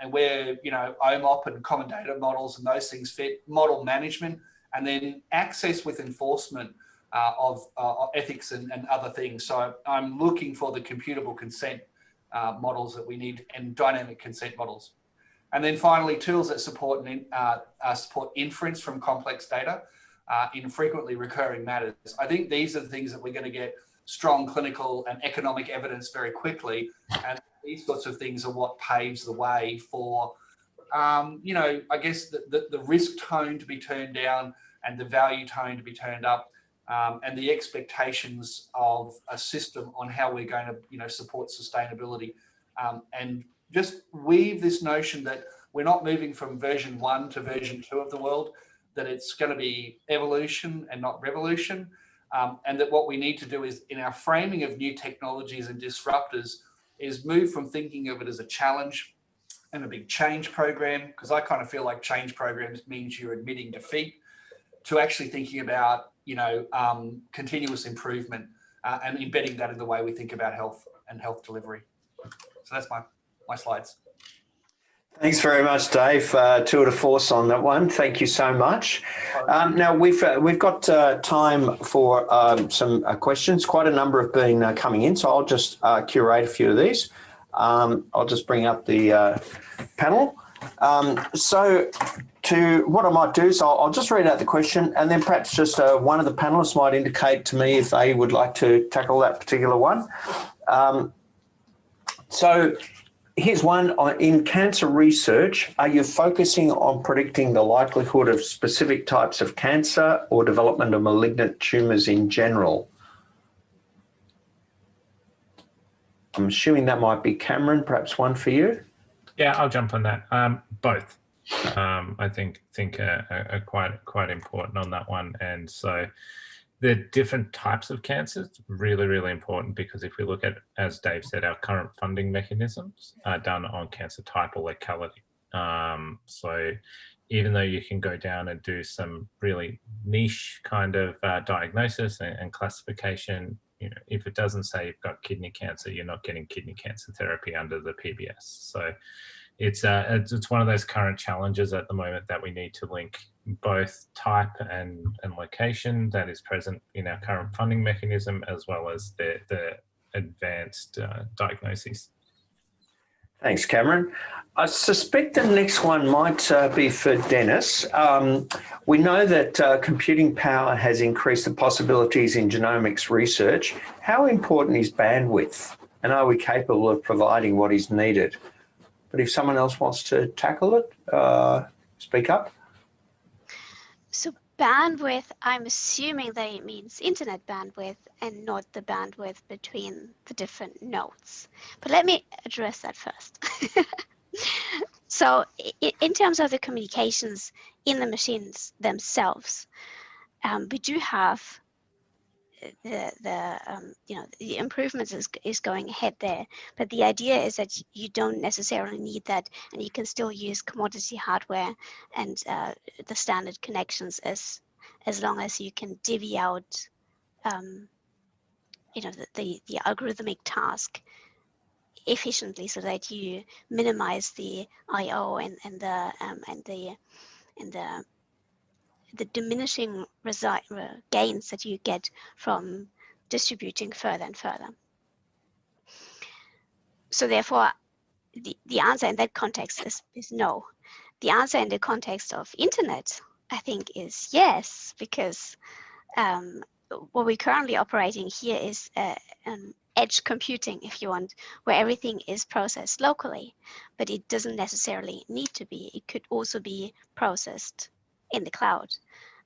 G: and where, you know, OMOP and common data models and those things fit, model management, and then access with enforcement of ethics and other things. So I'm looking for the computable consent models that we need, and dynamic consent models. And then finally, tools that support inference from complex data in frequently recurring matters. I think these are the things that we're going to get strong clinical and economic evidence very quickly. And these sorts of things are what paves the way for, you know, I guess the risk tone to be turned down and the value tone to be turned up. And the expectations of a system on how we're going to, you know, support sustainability, and just weave this notion that we're not moving from version 1 to version 2 of the world, that it's going to be evolution and not revolution, and that what we need to do is, in our framing of new technologies and disruptors, is move from thinking of it as a challenge and a big change program, because I kind of feel like change programs means you're admitting defeat, to actually thinking about, you know, continuous improvement and embedding that in the way we think about health and health delivery. So that's my slides.
A: Thanks very much, Dave. Tour de force on that one. Thank you so much. Now we've got time for some questions. Quite a number have been coming in, so I'll just curate a few of these. I'll just bring up the panel. So what I might do is I'll just read out the question, and then perhaps just one of the panelists might indicate to me if they would like to tackle that particular one. So here's one. In cancer research, are you focusing on predicting the likelihood of specific types of cancer or development of malignant tumours in general? I'm assuming that might be Cameron, perhaps one for you.
F: Yeah, I'll jump on that. Both. I think are quite important on that one. And so the different types of cancers, really, really important, because if we look at, as Dave said, our current funding mechanisms are done on cancer type or locality. So even though you can go down and do some really niche kind of diagnosis and classification, you know, if it doesn't say you've got kidney cancer, you're not getting kidney cancer therapy under the PBS. So it's one of those current challenges at the moment that we need to link both type and location that is present in our current funding mechanism, as well as the advanced diagnoses.
A: Thanks, Cameron. I suspect the next one might be for Denis. We know that computing power has increased the possibilities in genomics research. How important is bandwidth, and are we capable of providing what is needed? But if someone else wants to tackle it, speak up.
E: So bandwidth, I'm assuming that it means internet bandwidth and not the bandwidth between the different nodes. But let me address that first. So in terms of the communications in the machines themselves, we do have the improvements is going ahead there, but the idea is that you don't necessarily need that, and you can still use commodity hardware and the standard connections as long as you can divvy out the algorithmic task efficiently, so that you minimize the I/O and the diminishing gains that you get from distributing further and further. So therefore, the answer in that context is no. the answer in the context of internet, I think, is yes, because what we're currently operating here is edge computing, if you want, where everything is processed locally, but it doesn't necessarily need to be. It could also be processed in the cloud.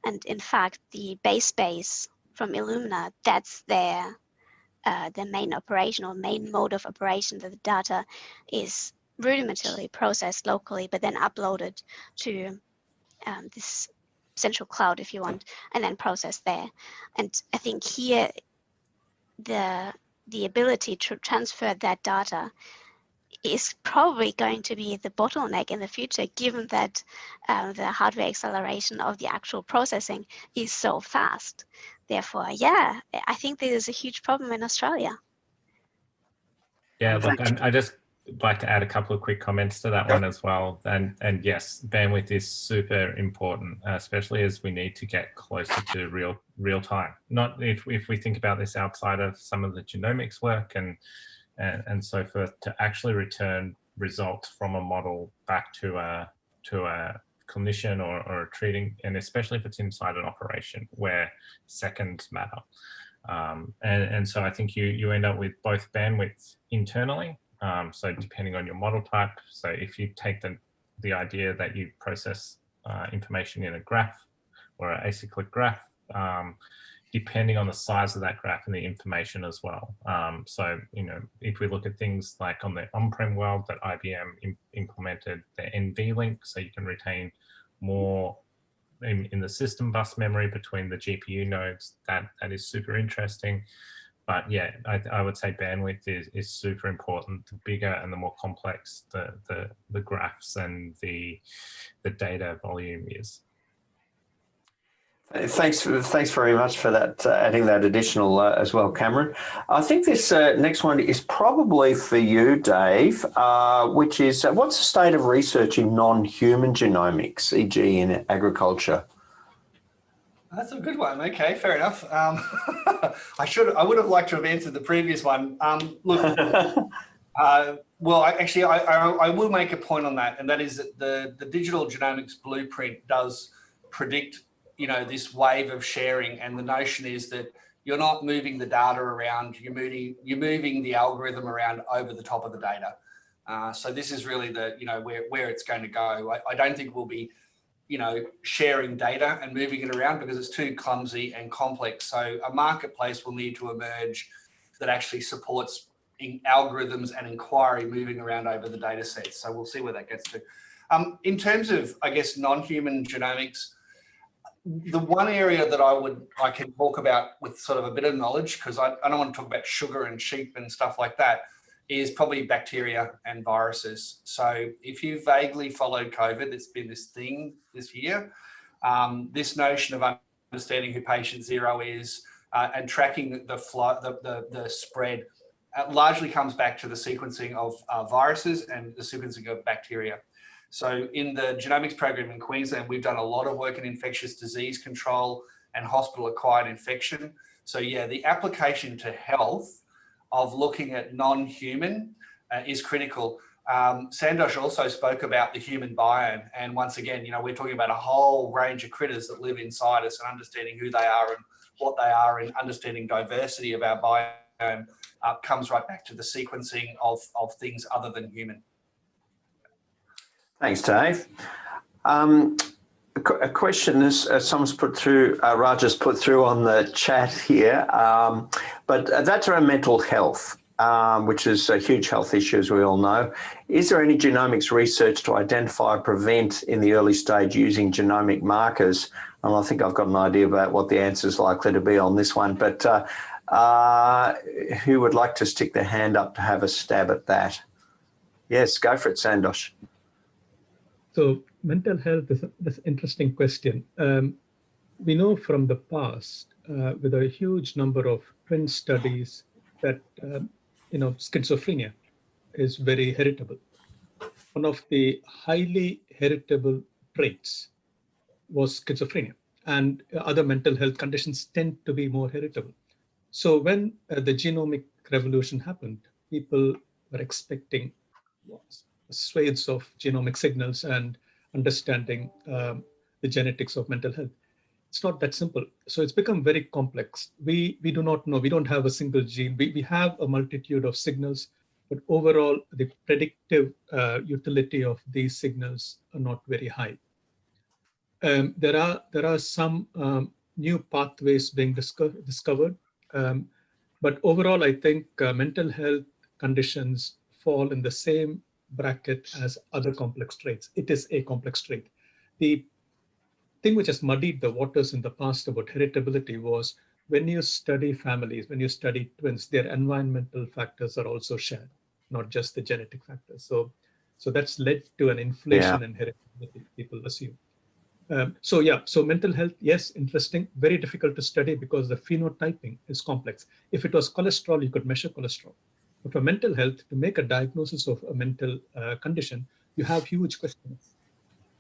E: And in fact, the base from Illumina, that's their main operation or main mode of operation, that the data is rudimentarily processed locally, but then uploaded to this central cloud, if you want, and then processed there. And I think here, the ability to transfer that data is probably going to be the bottleneck in the future, given that the hardware acceleration of the actual processing is so fast. Therefore, yeah, I think this is a huge problem in Australia.
F: Yeah, look, I just like to add a couple of quick comments to that one as well. And yes, bandwidth is super important, especially as we need to get closer to real time. Not if we think about this outside of some of the genomics work and so forth, to actually return results from a model back to a clinician or a treating, and especially if it's inside an operation where seconds matter. And so I think you end up with both bandwidth internally, so depending on your model type. So if you take the idea that you process information in a graph or an acyclic graph, depending on the size of that graph and the information as well. So, you know, if we look at things like on the on-prem world that IBM implemented the NVLink, so you can retain more in the system bus memory between the GPU nodes, that is super interesting. But yeah, I would say bandwidth is super important. The bigger and the more complex the graphs and the data volume is.
A: Thanks very much for that, adding that additional as well, Cameron. I think this next one is probably for you, Dave, which is what's the state of research in non-human genomics, e.g. in agriculture?
G: That's a good one. Okay, fair enough. I would have liked to have answered the previous one. Look, well, I will make a point on that, and that is that the digital genomics blueprint does predict, you know, this wave of sharing, and the notion is that you're not moving the data around, you're moving the algorithm around over the top of the data. So this is really the, you know, where it's going to go. I don't think we'll be, you know, sharing data and moving it around because it's too clumsy and complex. So a marketplace will need to emerge that actually supports algorithms and inquiry moving around over the data sets. So we'll see where that gets to. In terms of, I guess, non-human genomics, the one area that I can talk about with sort of a bit of knowledge, because I don't want to talk about sugar and sheep and stuff like that, is probably bacteria and viruses. So if you vaguely followed COVID, it's been this thing this year, this notion of understanding who patient zero is and tracking the spread largely comes back to the sequencing of viruses and the sequencing of bacteria. So in the genomics program in Queensland, we've done a lot of work in infectious disease control and hospital-acquired infection. So yeah, the application to health of looking at non-human is critical. Sandosh also spoke about the human biome. And once again, you know, we're talking about a whole range of critters that live inside us, and understanding who they are and what they are, and understanding diversity of our biome comes right back to the sequencing of things other than human.
A: Thanks, Dave. A question is someone's put through, Raja's put through on the chat here, but that's around mental health, which is a huge health issue, as we all know. Is there any genomics research to identify or prevent in the early stage using genomic markers? And I think I've got an idea about what the answer is likely to be on this one, but who would like to stick their hand up to have a stab at that? Yes, go for it, Sandosh.
C: So mental health is this interesting question. We know from the past, with a huge number of twin studies, that you know, schizophrenia is very heritable. One of the highly heritable traits was schizophrenia, and other mental health conditions tend to be more heritable. So when the genomic revolution happened, people were expecting swathes of genomic signals and understanding the genetics of mental health. It's not that simple. So it's become very complex. We do not know. We don't have a single gene. We have a multitude of signals, but overall, the predictive utility of these signals are not very high. There are some new pathways being discovered, but overall, I think mental health conditions fall in the same bracket as other complex traits. It is a complex trait. The thing which has muddied the waters in the past about heritability was when you study families, when you study twins, their environmental factors are also shared, not just the genetic factors. So that's led to an inflation in heritability, people assume. So mental health, yes, interesting, very difficult to study because the phenotyping is complex. If it was cholesterol, you could measure cholesterol. But for mental health, to make a diagnosis of a mental condition, you have huge questions,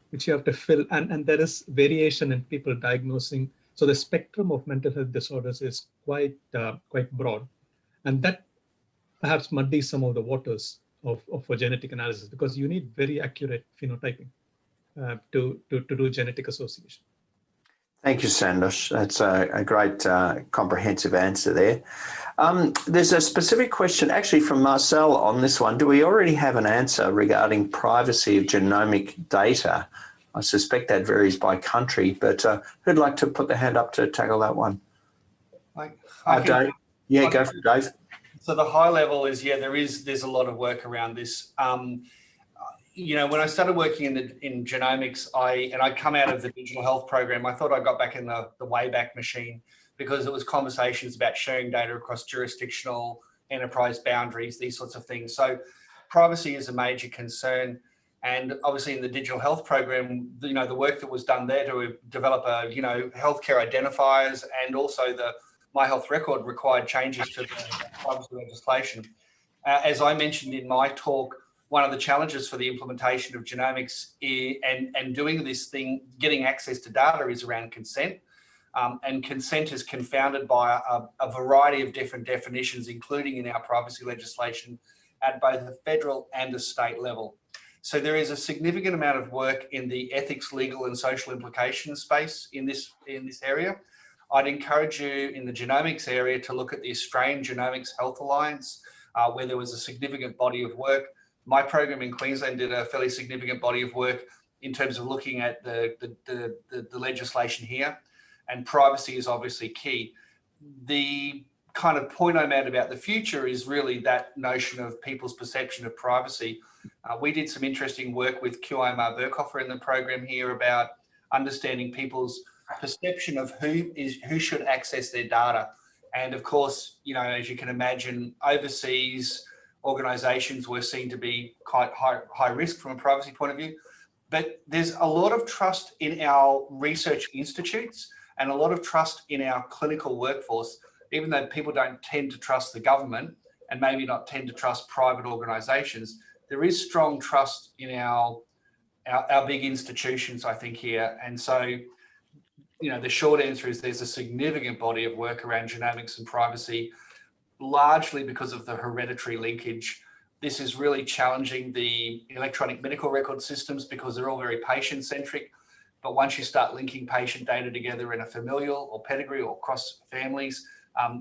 C: which you have to fill. And there is variation in people diagnosing. So the spectrum of mental health disorders is quite broad. And that perhaps muddies some of the waters of a genetic analysis, because you need very accurate phenotyping to do genetic association.
A: Thank you, Sandosh. That's a great comprehensive answer there. There's a specific question actually from Marcel on this one. Do we already have an answer regarding privacy of genomic data? I suspect that varies by country, but who'd like to put their hand up to tackle that one? Dave. Yeah, go for it, Dave.
G: So the high level is, yeah, there's a lot of work around this. You know, when I started working in genomics, I'd come out of the digital health program, I thought I got back in the Wayback Machine, because it was conversations about sharing data across jurisdictional enterprise boundaries, these sorts of things. So privacy is a major concern. And obviously in the digital health program, you know, the work that was done there to develop healthcare identifiers, and also the My Health Record required changes to the privacy legislation. As I mentioned in my talk, one of the challenges for the implementation of genomics and doing this thing, getting access to data, is around consent. And consent is confounded by a variety of different definitions, including in our privacy legislation at both the federal and the state level. So there is a significant amount of work in the ethics, legal and social implications space in this area. I'd encourage you in the genomics area to look at the Australian Genomics Health Alliance, where there was a significant body of work. My program in Queensland did a fairly significant body of work in terms of looking at the legislation here, and privacy is obviously key. The kind of point I made about the future is really that notion of people's perception of privacy. We did some interesting work with QIMR Berkhofer in the program here about understanding people's perception of who should access their data. And of course, you know, as you can imagine, overseas organizations were seen to be quite high risk from a privacy point of view. But there's a lot of trust in our research institutes and a lot of trust in our clinical workforce, even though people don't tend to trust the government and maybe not tend to trust private organizations. There is strong trust in our big institutions, I think, here. And so, you know, the short answer is there's a significant body of work around genomics and privacy, largely because of the hereditary linkage. This is really challenging the electronic medical record systems because they're all very patient-centric. But once you start linking patient data together in a familial or pedigree or across families,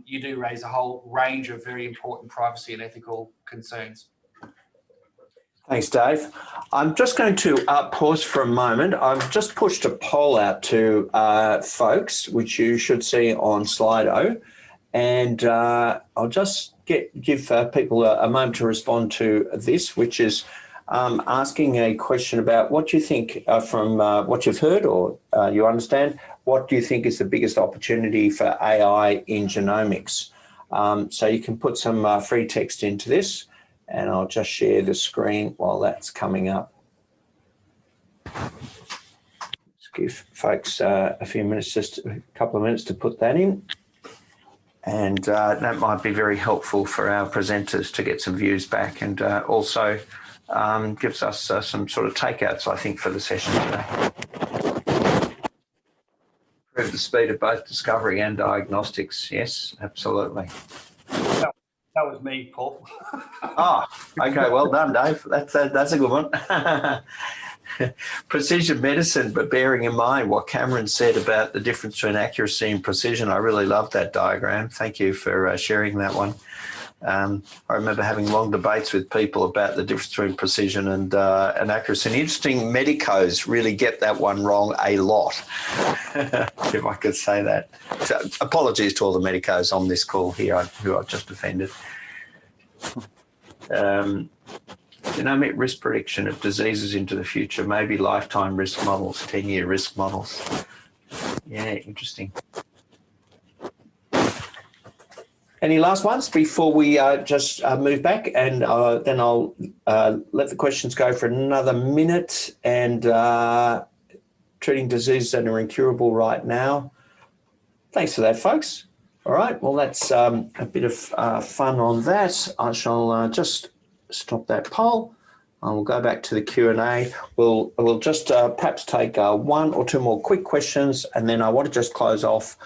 G: you do raise a whole range of very important privacy and ethical concerns.
A: Thanks, Dave. I'm just going to pause for a moment. I've just pushed a poll out to folks, which you should see on Slido. And I'll just give people a moment to respond to this, which is asking a question about what you think from what you've heard or you understand, what do you think is the biggest opportunity for AI in genomics? So you can put some free text into this, and I'll just share the screen while that's coming up. Just give folks a few minutes, just a couple of minutes to put that in. And that might be very helpful for our presenters to get some views back, and also gives us some sort of takeouts, I think, for the session today. Improve the speed of both discovery and diagnostics. Yes, absolutely.
G: That was me, Paul.
A: Oh, okay. Well done, Dave. That's a good one. precision medicine, but bearing in mind what Cameron said about the difference between accuracy and precision. I really love that diagram. Thank you for sharing that one. I remember having long debates with people about the difference between precision and accuracy. And interesting, medicos really get that one wrong a lot, if I could say that. So apologies to all the medicos on this call here who I've just offended. Genomic risk prediction of diseases into the future, maybe lifetime risk models, 10-year risk models. Yeah, interesting. Any last ones before we just move back, and then I'll let the questions go for another minute. And treating diseases that are incurable right now. Thanks for that, folks. All right, well, that's a bit of fun on that. I shall just stop that poll. I will go back to the Q&A. We'll just perhaps take one or two more quick questions, and then I want to just close off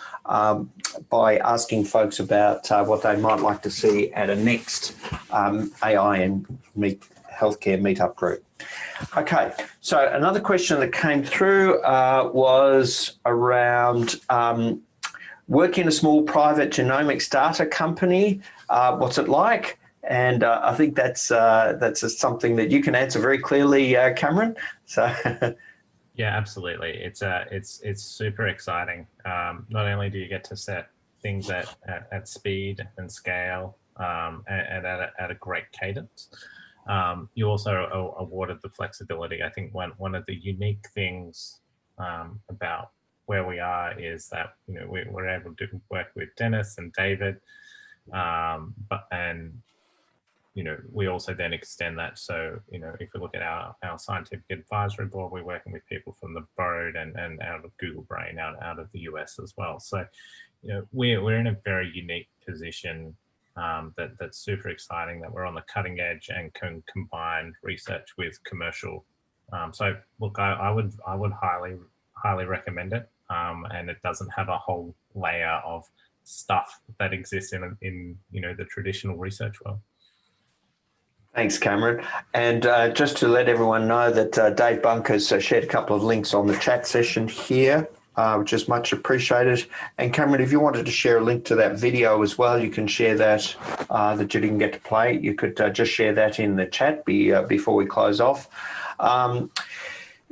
A: by asking folks about what they might like to see at a next AI and healthcare meetup group. Okay, so another question that came through was around working in a small private genomics data company. What's it like? And I think that's something that you can answer very clearly, Cameron. So.
F: Yeah, absolutely. It's super exciting. Not only do you get to set things at speed and scale and at a great cadence, you also are awarded the flexibility. I think one of the unique things about where we are is that we're able to work with Denis and David, we also then extend that. So, if we look at our scientific advisory board, we're working with people from the Broad and out of Google Brain, out of the US as well. So, we're in a very unique position that's super exciting, that we're on the cutting edge and can combine research with commercial. So, look, I would highly recommend it, and it doesn't have a whole layer of stuff that exists in the traditional research world.
A: Thanks, Cameron. And just to let everyone know that Dave Bunker's shared a couple of links on the chat session here, which is much appreciated. And Cameron, if you wanted to share a link to that video as well, you can share that, that you didn't get to play. You could just share that in the chat before we close off.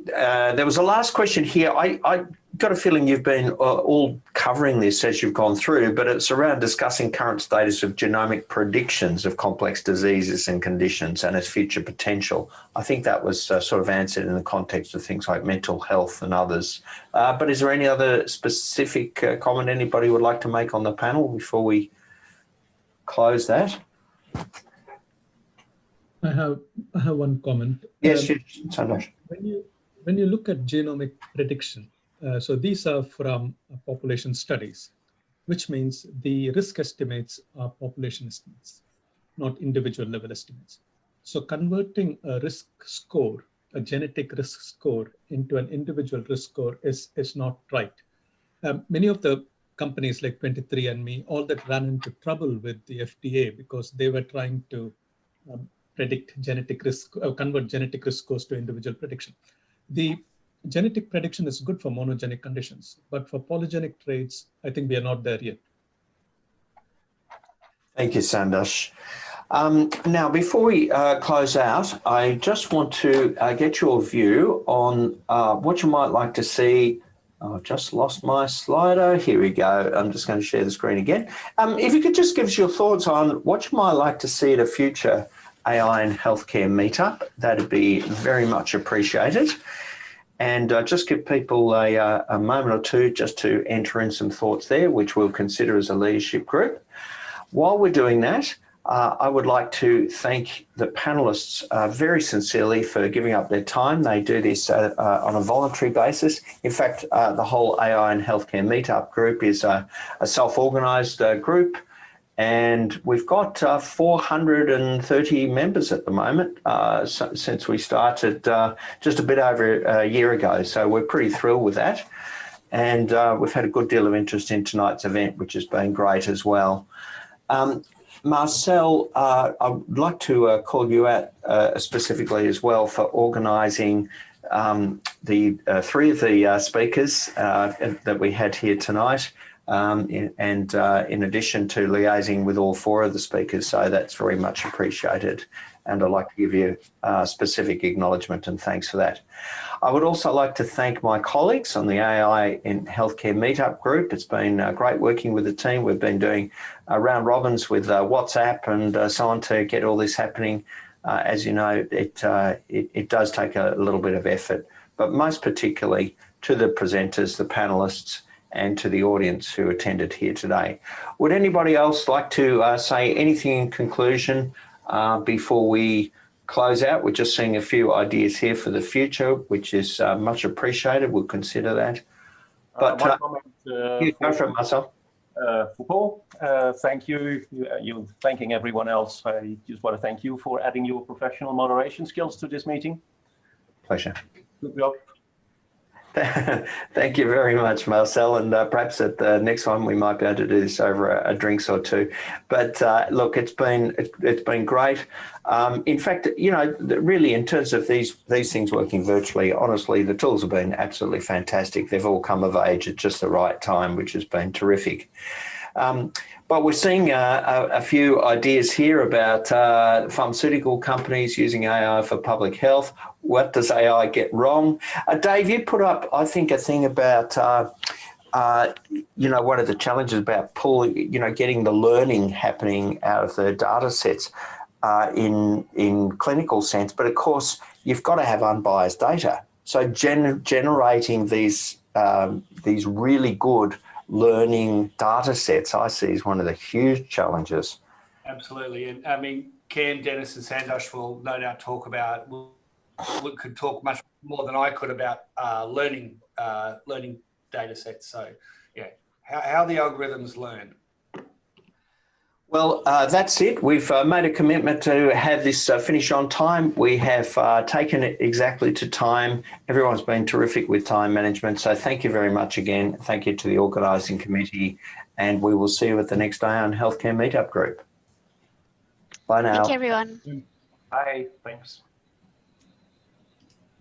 A: There was a last question here. I got a feeling you've been all covering this as you've gone through, but it's around discussing current status of genomic predictions of complex diseases and conditions and its future potential. I think that was sort of answered in the context of things like mental health and others. But is there any other specific comment anybody would like to make on the panel before we close that?
C: I have one comment.
A: Yes, Sandosh.
C: When you look at genomic prediction, so these are from population studies, which means the risk estimates are population estimates, not individual level estimates. So converting a risk score, a genetic risk score, into an individual risk score is not right. Many of the companies like 23andMe, all that ran into trouble with the FDA because they were trying to predict genetic risk, convert genetic risk scores to individual prediction. The genetic prediction is good for monogenic conditions, but for polygenic traits, I think we are not there yet.
A: Thank you, Sandosh. Now, before we close out, I just want to get your view on what you might like to see. I've just lost my slider. Here we go. I'm just going to share the screen again. If you could just give us your thoughts on what you might like to see at a future AI and healthcare meetup, that'd be very much appreciated. And just give people a moment or two just to enter in some thoughts there, which we'll consider as a leadership group. While we're doing that, I would like to thank the panelists very sincerely for giving up their time. They do this on a voluntary basis. In fact, the whole AI and healthcare meetup group is a self-organised group. And we've got 430 members at the moment since we started just a bit over a year ago. So we're pretty thrilled with that. And we've had a good deal of interest in tonight's event, which has been great as well. Marcel, I would like to call you out specifically as well for organising three of the speakers that we had here tonight, and in addition to liaising with all four of the speakers, so that's very much appreciated. And I'd like to give you specific acknowledgement and thanks for that. I would also like to thank my colleagues on the AI in Healthcare Meetup group. It's been great working with the team. We've been doing round robins with WhatsApp and so on to get all this happening. As you know, it does take a little bit of effort, but most particularly to the presenters, the panelists, and to the audience who attended here today. Would anybody else like to say anything in conclusion before we close out? We're just seeing a few ideas here for the future, which is much appreciated. We'll consider that. But
B: one comment,
A: you go for it, Marcel.
B: For Paul, thank you. You're thanking everyone else. I just want to thank you for adding your professional moderation skills to this meeting.
A: Pleasure.
B: Good job.
A: Thank you very much, Marcel. And perhaps at the next one we might be able to do this over a drinks or two. But look, it's been great. In fact, you know, really in terms of these things working virtually, honestly, the tools have been absolutely fantastic. They've all come of age at just the right time, which has been terrific. But we're seeing a few ideas here about pharmaceutical companies using AI for public health. What does AI get wrong? Dave, you put up, I think, a thing about, you know, one of the challenges about getting the learning happening out of the data sets in clinical sense. But of course, you've got to have unbiased data. So generating these really good learning data sets, I see, is one of the huge challenges.
G: Absolutely. And I mean, Cam, Denis and Sandosh will no doubt talk about, could talk much more than I could about learning data sets. So yeah, how the algorithms learn.
A: Well, that's it. We've made a commitment to have this finish on time. We have taken it exactly to time. Everyone's been terrific with time management. So thank you very much again. Thank you to the organising committee. And we will see you at the next day on Healthcare Meetup Group. Bye now.
E: Thank you, everyone.
B: Bye. Thanks.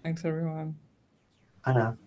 D: Thanks, everyone.
A: Bye now.